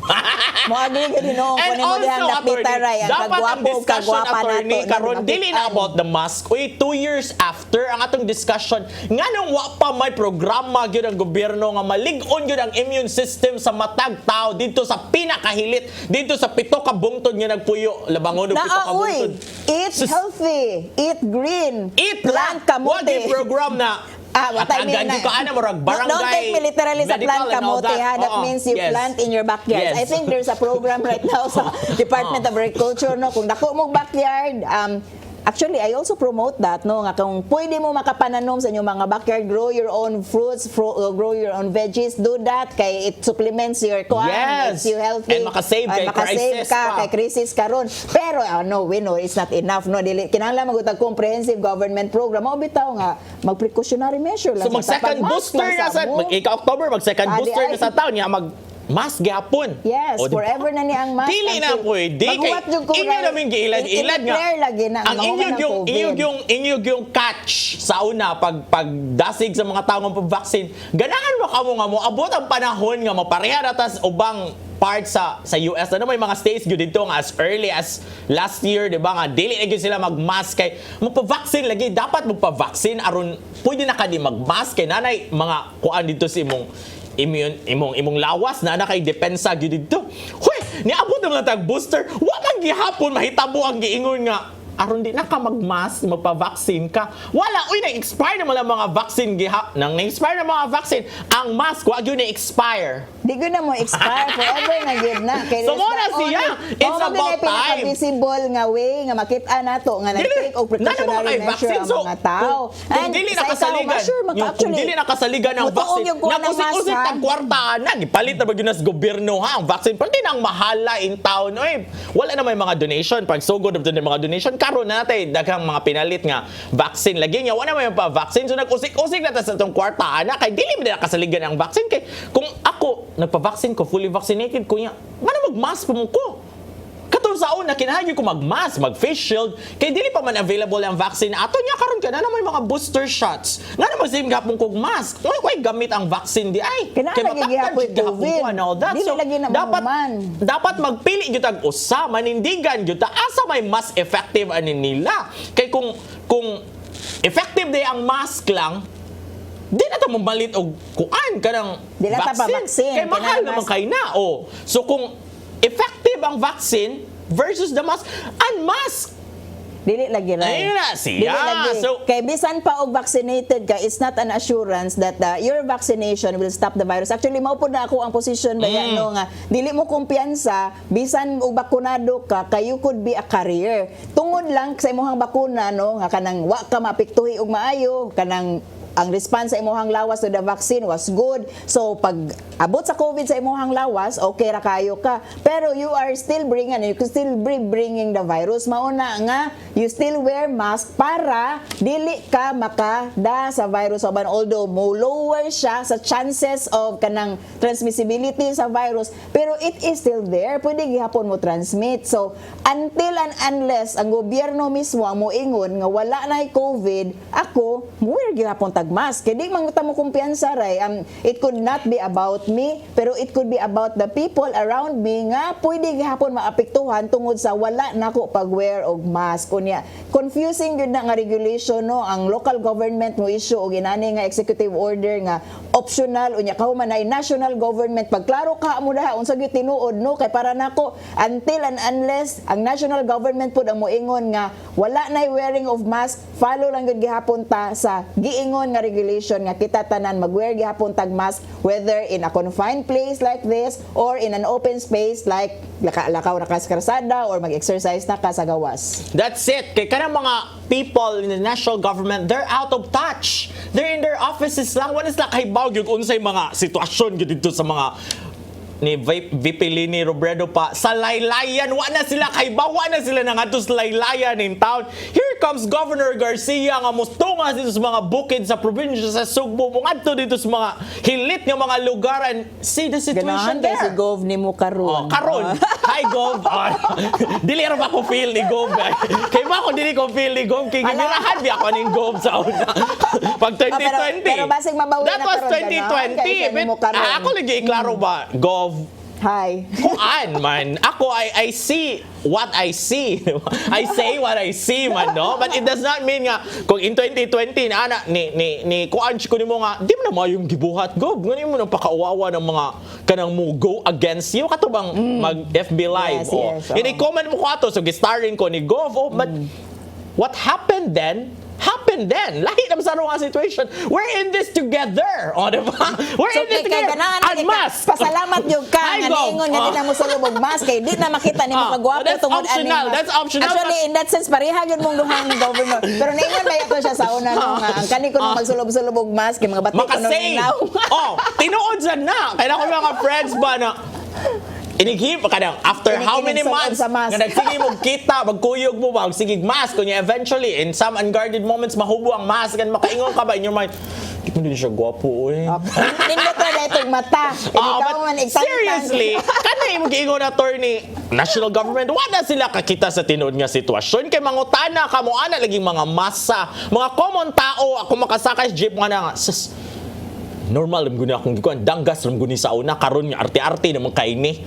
Moagi ka din noong And kunin mo dihang also, napita attorney, ray, ang dapat ang kagwapo, discussion, kagwapa attorney, nato. karon dili na about the mask. Uy, 2 years after, ang atong discussion, nga nung wa pa may programa yun ang gobyerno nga malig-on yun ang immune system sa matag tao dito sa pinakahilit, dito sa pito ka bungtod nga nagpuyo, labangon ng pito ka bungtod. Eat healthy, eat green, Eat plant Wag kamote. yung program na what I mean yung kaana mo rag barangay. Don't take me literally sa medical plant and all kamote ha. That Oo, means you yes. plant in your backyard. Yes. I think there's a program right now sa Department of Agriculture no kung dako mo backyard actually, I also promote that, no, nga kung pwede mo makapananom sa inyong mga backyard, grow your own fruits, grow your own veggies, do that, kay it supplements your kuan, Yes. makes you healthy. And makasave kay crisis ka, pa. kay crisis karon. Pero, no, we know, it's not enough, no, kinahanglan magutag comprehensive government program, mo bitaw nga, mag-precautionary measure lang. So mag-second booster na sa ika-October, mag-second booster na sa taon niya mask gihapon. Yes, O, diba? forever na niya ang mask. Dili na pwede kay Maghuwat yung kuray. inyo namin giilad-ilad nga. I-declare lagi na ang inyong yung catch sa una pagdasig sa mga tao ng pag-vaccine. Ganahan mo kamo nga mo abot ang panahon nga mapareha na tas ubang part sa US na may mga states gyud dito nga as early as last year, di ba nga dili na gyud sila mag-mask kay magpa-vaccine lagi, dapat magpa-vaccine aron pwede na kadi mag-mask kay nanay mga kuan dito si imong lawas na kay depensa gyud dito. Hoy, niabot na tag booster. Wa man gihapon mahitabo ang giingon nga aron di na ka mag-mask, magpa-vaccine ka. Wala, na-expire na mga vaccine na-expire na mga vaccine. Ang mask, wag yun na-expire. Di ko na mo expire forever na gyud na. Kay So, muna siya. It's about time. Visible nga way nga makita nato nga nag-take og precautionary measure ang mga tao. Kung dili nakasaligan, kung dili nakasaligan ang vaccine, nakusik-usik ang kwarta na, gipalit na ba yun sa gobyerno ha, ang vaccine, pati nang mahala in town, wala na may mga donation, pag sugod na mga donation, karon na natin, daghang mga pinalit nga vaccine, lagi niya, wala may pa-vaccine, so nag-usik-usik na sa itong kwarta na, kay dili mo na nakasaligan ang vaccine, kay kung ako, nagpa-vaccine ko, fully vaccinated ko niya, mag-mask po mo ko. Katong sa una, kinahanglan ko mag-mask, mag-face shield, kay dili pa man available ang vaccine ato niya karon ka na may mga booster shots. Nga naman same gapon kog mask. Why gamit ang vaccine di ay? Kinahanglan lagi gihapon COVID. And all that. Dili So, lagi na mahuman. dapat magpili gyud ang usa, manindigan gyud ta asa may mas effective ani nila. Kay kung effective day ang mask lang, di na ta mabalit og kuan kanang Di na ta pa vaccine. Kay mahal naman kay na. So kung effective ang vaccine, versus the mask. Unmask! Dili lagi ray. Ayun na siya. Dili lagi. So- Kay bisan pa og vaccinated ka, it's not an assurance that your vaccination will stop the virus. Actually, mao pud na ako ang position baya no nga dili mo kumpiyansa bisan og bakunado ka, kay you could be a carrier. Tungod lang sa imong bakuna no nga kanang wa ka maapektuhi og maayo, kanang ang response sa imong lawas to the vaccine was good. So pag abot sa COVID sa imong lawas, okay ra kayo ka. Pero you are still you could still be bringing the virus. Mauna nga you still wear mask para dili ka makada sa virus uban, although mo lower siya sa chances of kanang transmissibility sa virus, pero it is still there. Pwede gihapon mo transmit. So until and unless ang gobyerno mismo ang moingon nga wala na COVID, ako wear gihapon tag mask. Kaya di man mo kumpiyansa ray. It could not be about me, pero it could be about the people around me nga pwede gihapon maapektuhan tungod sa wala nako pag-wear og mask. Unya, confusing yun na nga regulation no, ang local government mo issue og inani nga executive order nga optional unya kahuman ay national government pagklaro ka mo daha unsa gyud tinuod no, kay para nako until and unless ang national government pud ang moingon nga wala nay wearing of mask, follow lang gyud gihapon ta sa giingon nga regulation nga kita tanan mag-wear gihapon tag mask, whether in a confined place like this or in an open space like lakaw na ka sa karsada or mag-exercise na ka sa gawas. That's it. Kay kanang mga people in the national government, they're out of touch. They're in their offices lang. Wala sila kahibaw yung unsay mga sitwasyon dito sa mga ni VP Lini Robredo pa sa laylayan. Wala na sila kahibaw. Wala na sila nangadto sa laylayan in town. Here comes Governor Garcia nga mustunga dito sa mga bukid sa probinsya sa Sugbo. Mungadto dito sa mga hilit nga mga lugar and see the situation Ganahan kay si there. Gov ni mo karon. Karon. Hi Gov. Dili ra ba ko feel ni Gov. Kay ba ako dili ko feel ni Gov kay gibirahan bi ako ning Gov sa una. Pag 2020. Pero basig mabawi That na was karon, ganahan kay siya ni mo 2020. karon. Ako lagi iklaro ba Gov. Hi. Kuan man. Ako I see what I see. I say what I see man no. But it does not mean nga kung in 2020 na ana ni kuan ko nimo nga di mo na mayong gibuhat Gov. Ngani mo nang pakauwawa ng mga kanang mo go against you katubang mag FB live. Yes, Oh. yes, Ini comment mo ko ato so gi-starring ko ni Gov. Oh, but what happened then? Lahi naman sa nga situation. We're in this together. O, diba? We're in this together. Unmask. Pasalamat yung ka Hi, nga Gov. niingon nga di na mo sulubog mask kay di na makita ni mo kagwapo That's tungod optional. ani. That's optional. Actually in that sense pareha gyud mong duhang ni governor. Pero niingon ba yato siya sa una no nga ang kani ko nung magsulub-sulubog mask kay mga bati ko nung Makasave. inaw. Tinuod sa na. Kaya ako mga friends ba na inigip kadang after how many Inig-inig months sa mask. nga nagsige mo kita magkuyog mo ba magsigig mask kunya eventually in some unguarded moments mahubo ang mask and makaingon ka ba in your mind di ko din siya gwapo eh. Nindot na itong mata. Ikaw man igtangtang. Seriously, kanay mo giingon attorney national government wala sila kakita sa tinuod nga sitwasyon kay mangutana kamo ana laging mga masa mga common tao ako makasakay sa jeep nga na sus normal ram guni akong gikuan danggas ram guni sa una karon nga arte-arte naman kaini.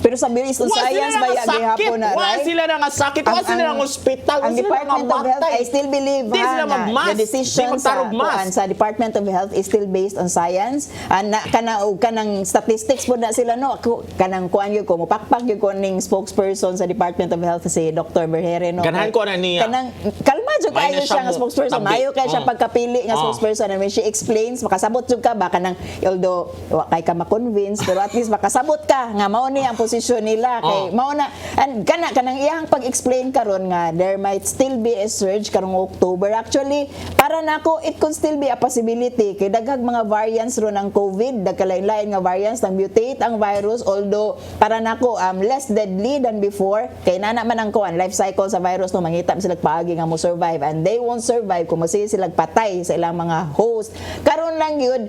Pero sa based on science ba ya gihapon na Wala right? sila nang sakit, wala sila nang hospital, Ang wala sila Department nang of Health, matay. I still believe Di sila nga, mag-mask. the decision Di magtarog mask. sa Department of Health is still based on science. Kanang statistics po na sila no. Kanang kuan gyud ko mupakpak gyud ko ning spokesperson sa Department of Health si Dr. Berhere no. Ganahan ko na niya. Kanang kalma jud May kayo na siya siya nga mo spokesperson. tabi. Mayo kay siya pagkapili nga Oh. spokesperson and when she explains makasabot jud ka ba kanang although wa kay ka ma-convince pero at least makasabot ka nga mao ni ang posisyon nila kay mao na and kanang iyang pag-explain karon nga there might still be a surge karong October. Actually para nako it could still be a possibility kay daghang mga variants ro ng COVID, dagkalain-lain nga variants nang mutate ang virus although para nako less deadly than before kay nana man ang kuan life cycle sa virus no mangita sila paagi nga mo survive and they won't survive kung masige sila patay sa ilang mga host. Karon lang yun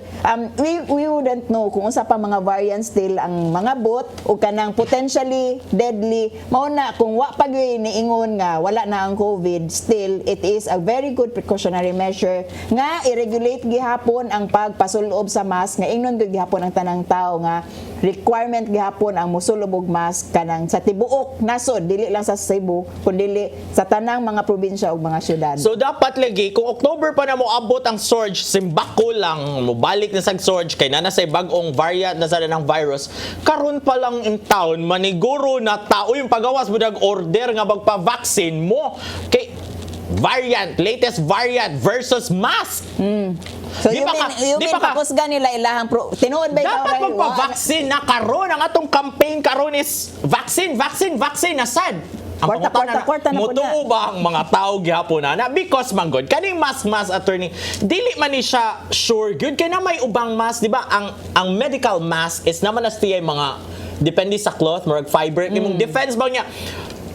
we wouldn't know kung unsa pa mga variants still ang mga bot o kanang potentially deadly mao na kung wa pa gyud niingon nga wala na ang COVID still it is a very good precautionary measure nga i-regulate gihapon ang pagpasulob sa mask nga ingnon gyud gihapon ang tanang tao nga requirement gihapon ang musulubog mask kanang sa tibuok nasod, dili lang sa Cebu kundi sa tanang mga probinsya ug mga syudad. So dapat lagi kung October pa na mo abot ang surge, simbako lang mo balik na sa surge kay na sa bag-ong variant na sa ng virus, karon pa lang in town maniguro na tao yung pagawas mo dag order nga magpa-vaccine mo kay latest variant versus mask. So Di you ba mean, di ba ka- kapusgan nila ilahang tinuod ba ikaw, dapat Ray? magpa-vaccine na karon ang atong campaign karon is vaccine nasad. Kwarta na po Mutuo niya. ba ang mga tao gihapon na because manggod kaning mask attorney dili man ni siya sure good kay na may ubang mask di ba ang medical mask is naman as tiyay mga depende sa cloth murag fiber imong defense ba niya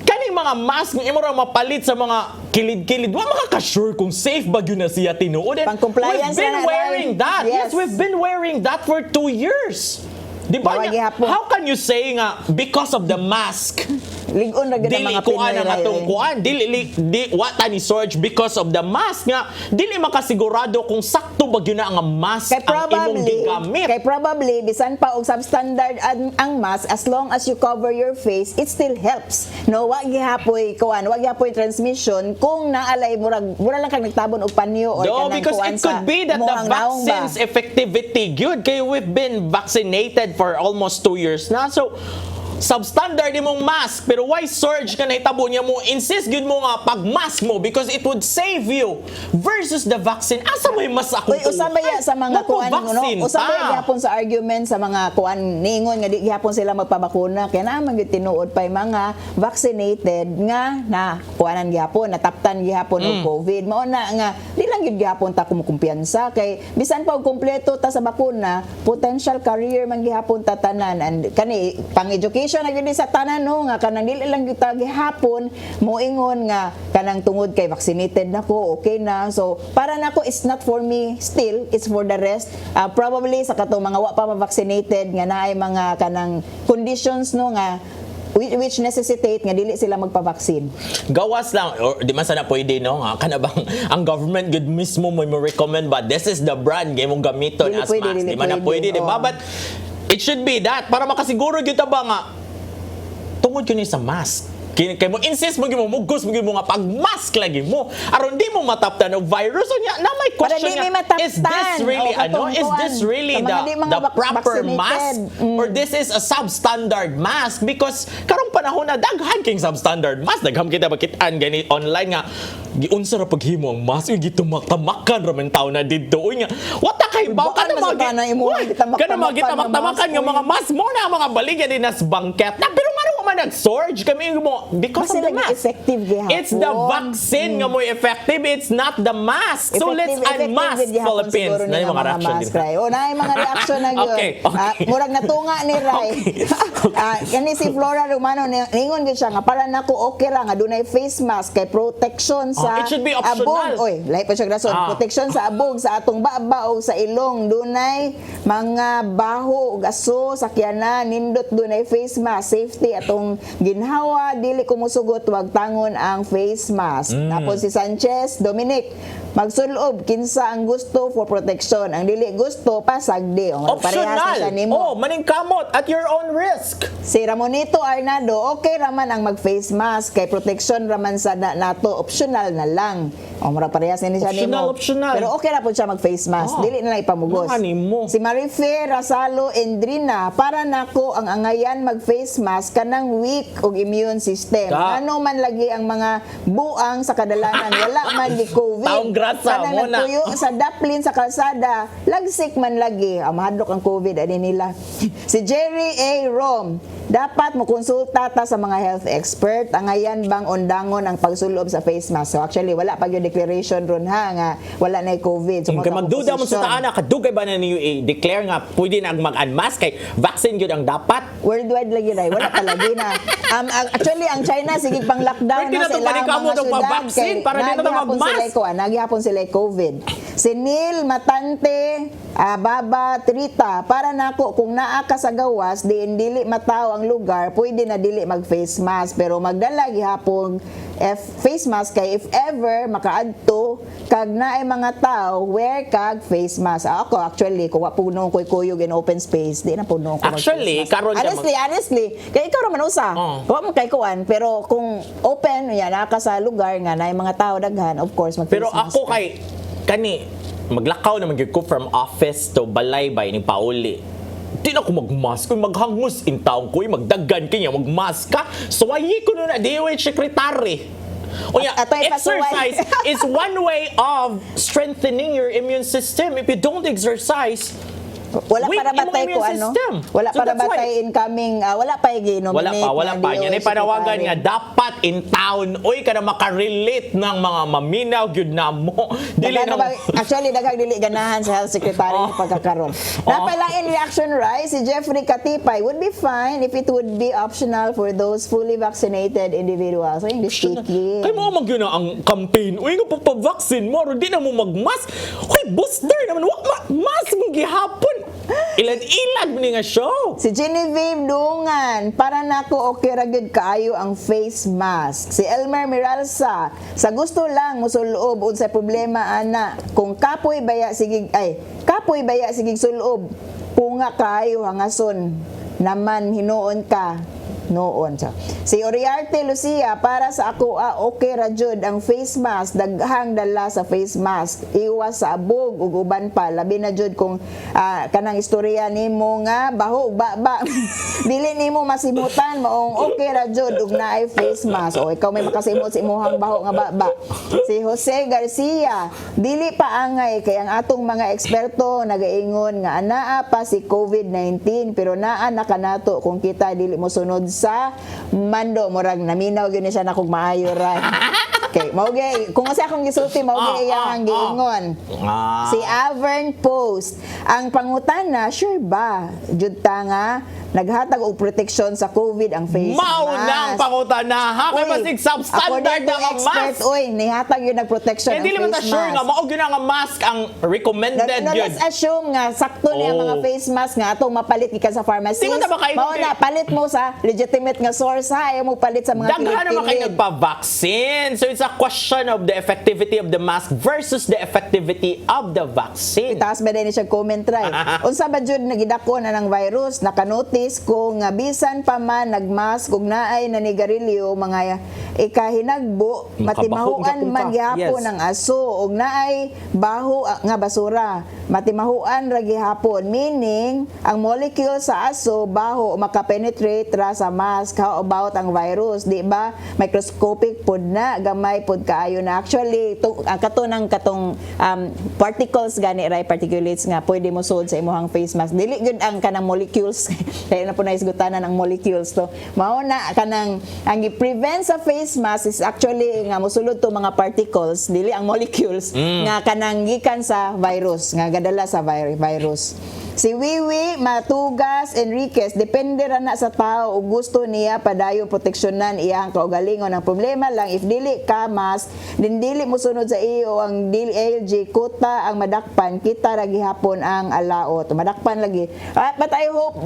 kaning mga mask nga imo ra mapalit sa mga kilid-kilid wa makaka-sure kung safe ba gyud na siya tinuod. And Pang-compliance we've been na wearing Ray. that. Yes. We've been wearing that for 2 years. Di ba? Bawal gihapon. How can you say nga because of the mask Ligon ra gid ang dili mga kuan Pinoy, ang Ray. atong kuan di wata ni Surge because of the mask nga dili makasigurado kung sakto ba gyud na ang mask ang imong gigamit. Kay probably bisan pa og substandard ang mask, as long as you cover your face, it still helps. No, wa gihapoy transmission kung naalay mura lang kang nagtabon og panyo or No, kanang because kuan it could be that the muhang-naong ba. vaccine's effectivity good kay we've been vaccinated for almost 2 years na. So substandard imong mask pero why Surge ka nahitabo niya mo insist gyud mo nga pag mask mo because it would save you versus the vaccine asa may mas ako Uy, usabaya sa mga kuan no, usabaya gihapon sa argument sa mga kuan ningon nga di gihapon sila magpabakuna kaya naman gyud tinuod pa mga vaccinated nga na kuanan gihapon nataptan gihapon og COVID mao na nga di lang gyud gihapon ta kumpiyansa kay bisan pa og kumpleto ta sa bakuna potential career man gihapon ta tanan and kani pang education na gyud sa tanan no nga kanang dili lang gyud ta gihapon moingon nga kanang tungod kay vaccinated nako okay na so para nako it's not for me still it's for the rest probably sa katong mga wa pa vaccinated nga naay mga kanang conditions no nga which necessitate nga dili sila magpa-vaccine. Gawas lang or di man sana pwede no nga kana bang ang government good mismo mo recommend ba this is the brand nga imong gamiton Dili as pwede, mask dili di man na pwede di ba oo. but it should be that para makasiguro gyud ta ba nga tungod yun sa mask kay mo insist mo gyud mo mugos mo gyud mo nga pag mask lagi mo aron di mo mataptan og virus unya na may Para question di may nga mataptan. is this really O, katong is this kuan, really sa mga di mga the proper vaccinated. mask or this is a substandard mask because karong panahon na daghan king substandard mask dagham kita bakitaan gani online nga giunsa ra paghimo ang mask yung gitumak-tamakan ra man tawo na didto uy nga wata kay baw Baan kana man sa kana imo, gitamak-tamakan gitamak-tamakan nga nga mask, mga mask mo na mga baligya din nas bangket na pero maro man nag-surge kami mo because Kasi of the lagi mask effective gihapon. it's the vaccine nga mo effective it's not the mask so let's unmask Philippines na yung mga reaction mask, dito Ray. O na yung mga reaction na yun. Okay. Murag natunga ni Ray. Kani si Flora Romano ningon gyud siya nga para nako okay ra nga dunay face mask kay protection sa it should be optional. abog. Oy, lahi pa siya rason. Protection sa abog sa atong baba o sa ilong dunay mga baho ug aso sakyanan nindot dunay face mask safety atong ginhawa dili kumusugot wag tangon ang face mask. Tapos si Sanchez Dominic magsulob kinsa ang gusto for protection ang dili gusto pasagdi o parehas na siya nimo. oh maningkamot at your own risk Si Ramonito Arnado, okay raman ang mag-face mask kay protection raman sa nato optional na lang. O mura parehas ni siya nimo. Optional. Pero okay ra po siya mag-face mask, dili na lang ipamugos. Mga nimo. Si Marife Rasalo Endrina, para nako ang angayan mag-face mask kanang weak og immune system. Da. Ano man lagi ang mga buang sa kadalanan, wala man gi COVID. Taong grasa, Kanang mo na. nagtuyo sa daplin sa kalsada, lagsik man lagi. Mahadlok ang COVID ani nila. Si Jerry A. Rom, dapat mo konsulta ta sa mga health expert angayan bang undangon ang pagsulob sa face mask. So actually wala pa yung declaration ron ha nga wala na COVID. So kay magduda mo sa taana kadugay ba na niyo i-declare nga pwede na mag-unmask kay vaccine gyud ang dapat worldwide lagi na wala talaga na. Actually ang China sige pang lockdown Pwede na na to sila panikamo mga tong syudad pa-vaccine para di na to mag-mask. Nagyapon sila COVID. Si Neil Matante Baba Trita para nako kung naa ka sa gawas dili mataw ang lugar pwede na dili mag face mask pero magdala gihapon face mask kay if ever makaadto kag naay mga tao wear kag face mask. Ako actually kung wa puno ko kuyog in open space, di na puno ko Actually, mag-face mask. karon ka honestly, kay ikaw ra man usa. Wa mo kay kuan, pero kung open ya naka sa lugar nga naay mga tao daghan, of course mag-face Pero mask. ako kay kani maglakaw naman gyud ko from office to balay bay ni Pauli. Di na ko magmask ko maghangus in taong ko magdagan kanya magmask ka. So ayi ko na DOH secretary. O yeah, At- atay exercise is one way of strengthening your immune system. If you don't exercise, Wala weak para imong batay immune ko ano. system. Wala So para that's why- batay incoming, wala pa i-nominate. wala pa. Yan ay panawagan nga dapat in town oy ka na makarelate ng mga maminaw gyud na mo. Dili na Actually, daghang dili ganahan sa health secretary sa pagkakaroon. Napalain reaction rise, si Jeffrey Katipay would be fine if it would be optional for those fully vaccinated individuals. Ay, hindi sticky. Kay mo magyud na ang campaign. Uy nga pagpa-vaccine mo, di na mo magmask. Hoy, booster naman. Mask mo gihapon. Ilad-ilad mo ni nga show. Si Genevieve Dungan, para nako okay ra gyud kaayo ang face mask. Si Elmer Miralsa, sa gusto lang musulob unsay problema ana. Kung kapoy baya sigig sulob, punga kaayo hangason. Naman hinuon ka. Noon siya. Si Oriarte Lucia, para sa ako okay ra jud ang face mask, daghang dala sa face mask, iwas sa abog ug uban pa, labi na jud kung kanang istorya nimo nga baho ug baba dili nimo masimutan maong okay ra jud ug naay face mask o ikaw may makasimot sa imuhang baho nga baba. Si Jose Garcia, dili pa angay kay ang atong mga eksperto nagaingon nga anaa pa si COVID-19 pero naa na kanato kung kita dili mo sunod sa mando murag naminaw gyud ni siya na kog maayo ra. Okay, maugi kung sa akong gisulti maugi iyang giingon. Si Avern Post, ang pangutana sure ba jud ta nga naghatag og proteksyon sa COVID ang face mask. Mao na ang pangutana ha kay basig substandard na nga mask. Oy, nihatag yun ng protection Kaya ang dili man ta face sure nga mask. mao gyud nga mask ang recommended No, gyud. let's assume nga sakto niya Oh. mga face mask nga atong mapalit gikan sa pharmacy. Tingnan na ba kayo Mao kay- na palit mo sa legitimate nga source ha, ayaw mo palit sa mga Daghan naman kayo kilid-kilid. nagpa-vaccine. So it's a question of the effectivity of the mask versus the effectivity of the vaccine. Taas ba din siya comment right? Unsa ba jud nagidako na ng virus, nakanotice kung bisan pa man nagmask ug naay nanigarilyo mga ikahinagbo Makabaho matimahuan gyapon man ka. gihapon Yes. ang aso ug naay baho nga basura matimahuan ra gihapon, meaning ang molecule sa aso baho makapenetrate ra sa mask. How about ang virus, di ba? Microscopic pod na, gamay pod kaayo na. Actually ang katong particles gani ray particulates nga pwede mo suod sa imuhang face mask, dili gyud ang kanang molecules kaya na po naisgutanan ang molecules to. Mao na kanang ang i-prevent sa face mask is actually nga mosulod to mga particles, dili ang molecules nga kanang gikan sa virus, nga gadala sa virus. Si Wiwi Matugas Enriquez, depende ra na sa tao ug gusto niya padayon proteksyonan iyang kaugalingon. Ang problema lang if dili ka mask, din dili mo sunod sa iyo ang DLG kuta ang madakpan, kita ra gihapon ang alaot. Madakpan lagi. But I hope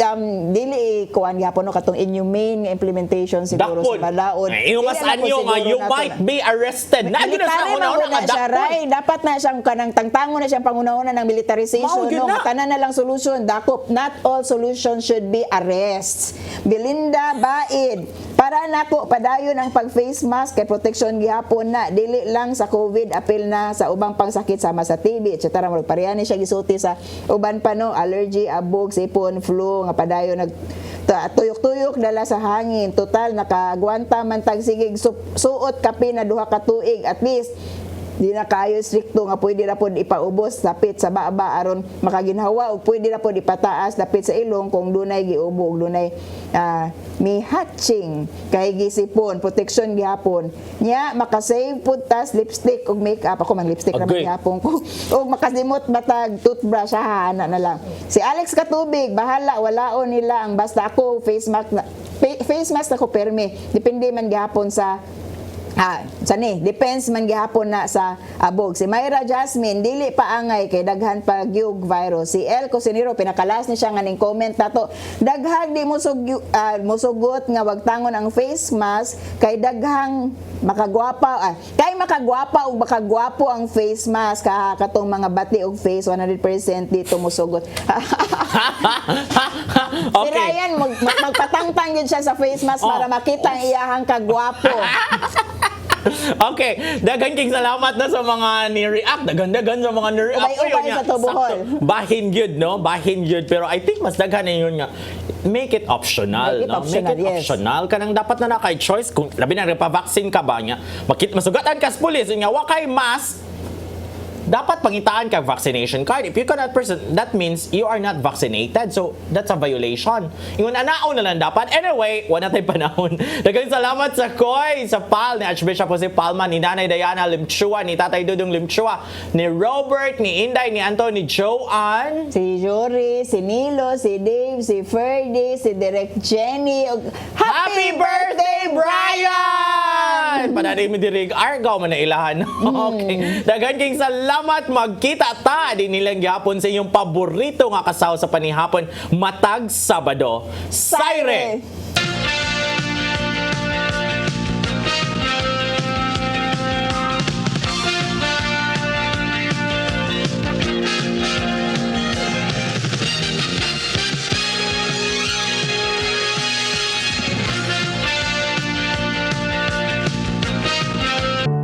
dili kuan gihapon no katong inhumane nga implementation siguro Dakpon. sa balaod. Ay, yung mas anyo nga, you might be arrested. Nagin na sa una-una nga siya, dakpon. Ray. Dapat na siyang kanang tangtangon na siyang pangunahuna ng militarization. Mao, yun No? na. Tanan na lang solution. Dakop, not all solutions should be arrests. Belinda Baid, para nako padayon ang pag-face mask kay proteksyon gihapon na. Dili lang sa COVID, apil na sa ubang pangsakit sama sa TB, etc. Parehani siya gisulti sa uban pa no, allergy, abog, sipon, flu, nga padayon tuyok-tuyok dala sa hangin. Total nakagwanta man tag sigig suot kape na duha ka tuig at least di na kayo stricto nga pwede na pod ipaubos dapit sa baba aron makaginhawa ug pwede na pod ipataas dapit sa ilong kung dunay giubo ug dunay mi-hatching kay gisipon proteksyon gihapon nya makasave pud tas lipstick ug makeup ako man lipstick ra Agree. gihapon ko ug makasimot matag toothbrush ha ana na lang. Si Alex Katubig, bahala walaon nila ang basta ako face mask ako permi depende man gihapon sa Sani, depends man gihapon na sa abog. Si Myra Jasmine, dili pa angay kay daghan pa gyug virus. Si El Cosinero, pinakalas ni siya nga ning comment nato. Daghang di musugot nga wagtangon ang face mask kay daghang makagwapa. Kay makagwapa ug makagwapo ang face mask katong mga bati og face 100% dito musugot. Si Okay. Ryan, magpatangtang yun siya sa face mask para makita ang iyahang kagwapo. Okay, daghan king salamat na sa mga ni-react. Daghan sa mga ni-react. Ubay-ubay Ayun nga, sa tubuhol. sakto. Bahin yun, no? Bahin yun. Pero I think mas daghan na yun nga. Make it optional, Make it no? optional, Make it yes. optional. Kanang dapat na kay choice. Kung labi na pa-vaccine ka ba nga, masugatan ka sa pulis. Nga, wakay mask. Dapat pangitaan ka vaccination card. If you cannot present, that means you are not vaccinated. So, that's a violation. Yung anaon na lang dapat. Anyway, wala tayong panahon. Daghang salamat sa Koy, sa Pal, ni Archbishop Jose Palma, ni Nanay Diana Limchua, ni Tatay Dudong Limchua, ni Robert, ni Inday, ni Anton, ni Joanne. Si Jory, si Nilo, si Dave, si Ferdy, si Direk Jenny. Happy birthday, Brian! Panari mo dirig Argao man na ilahan. Okay. Daghan king salamat, magkita ta din nilang gyapon sa inyong paborito nga kasaw sa panihapon matag Sabado. Saire!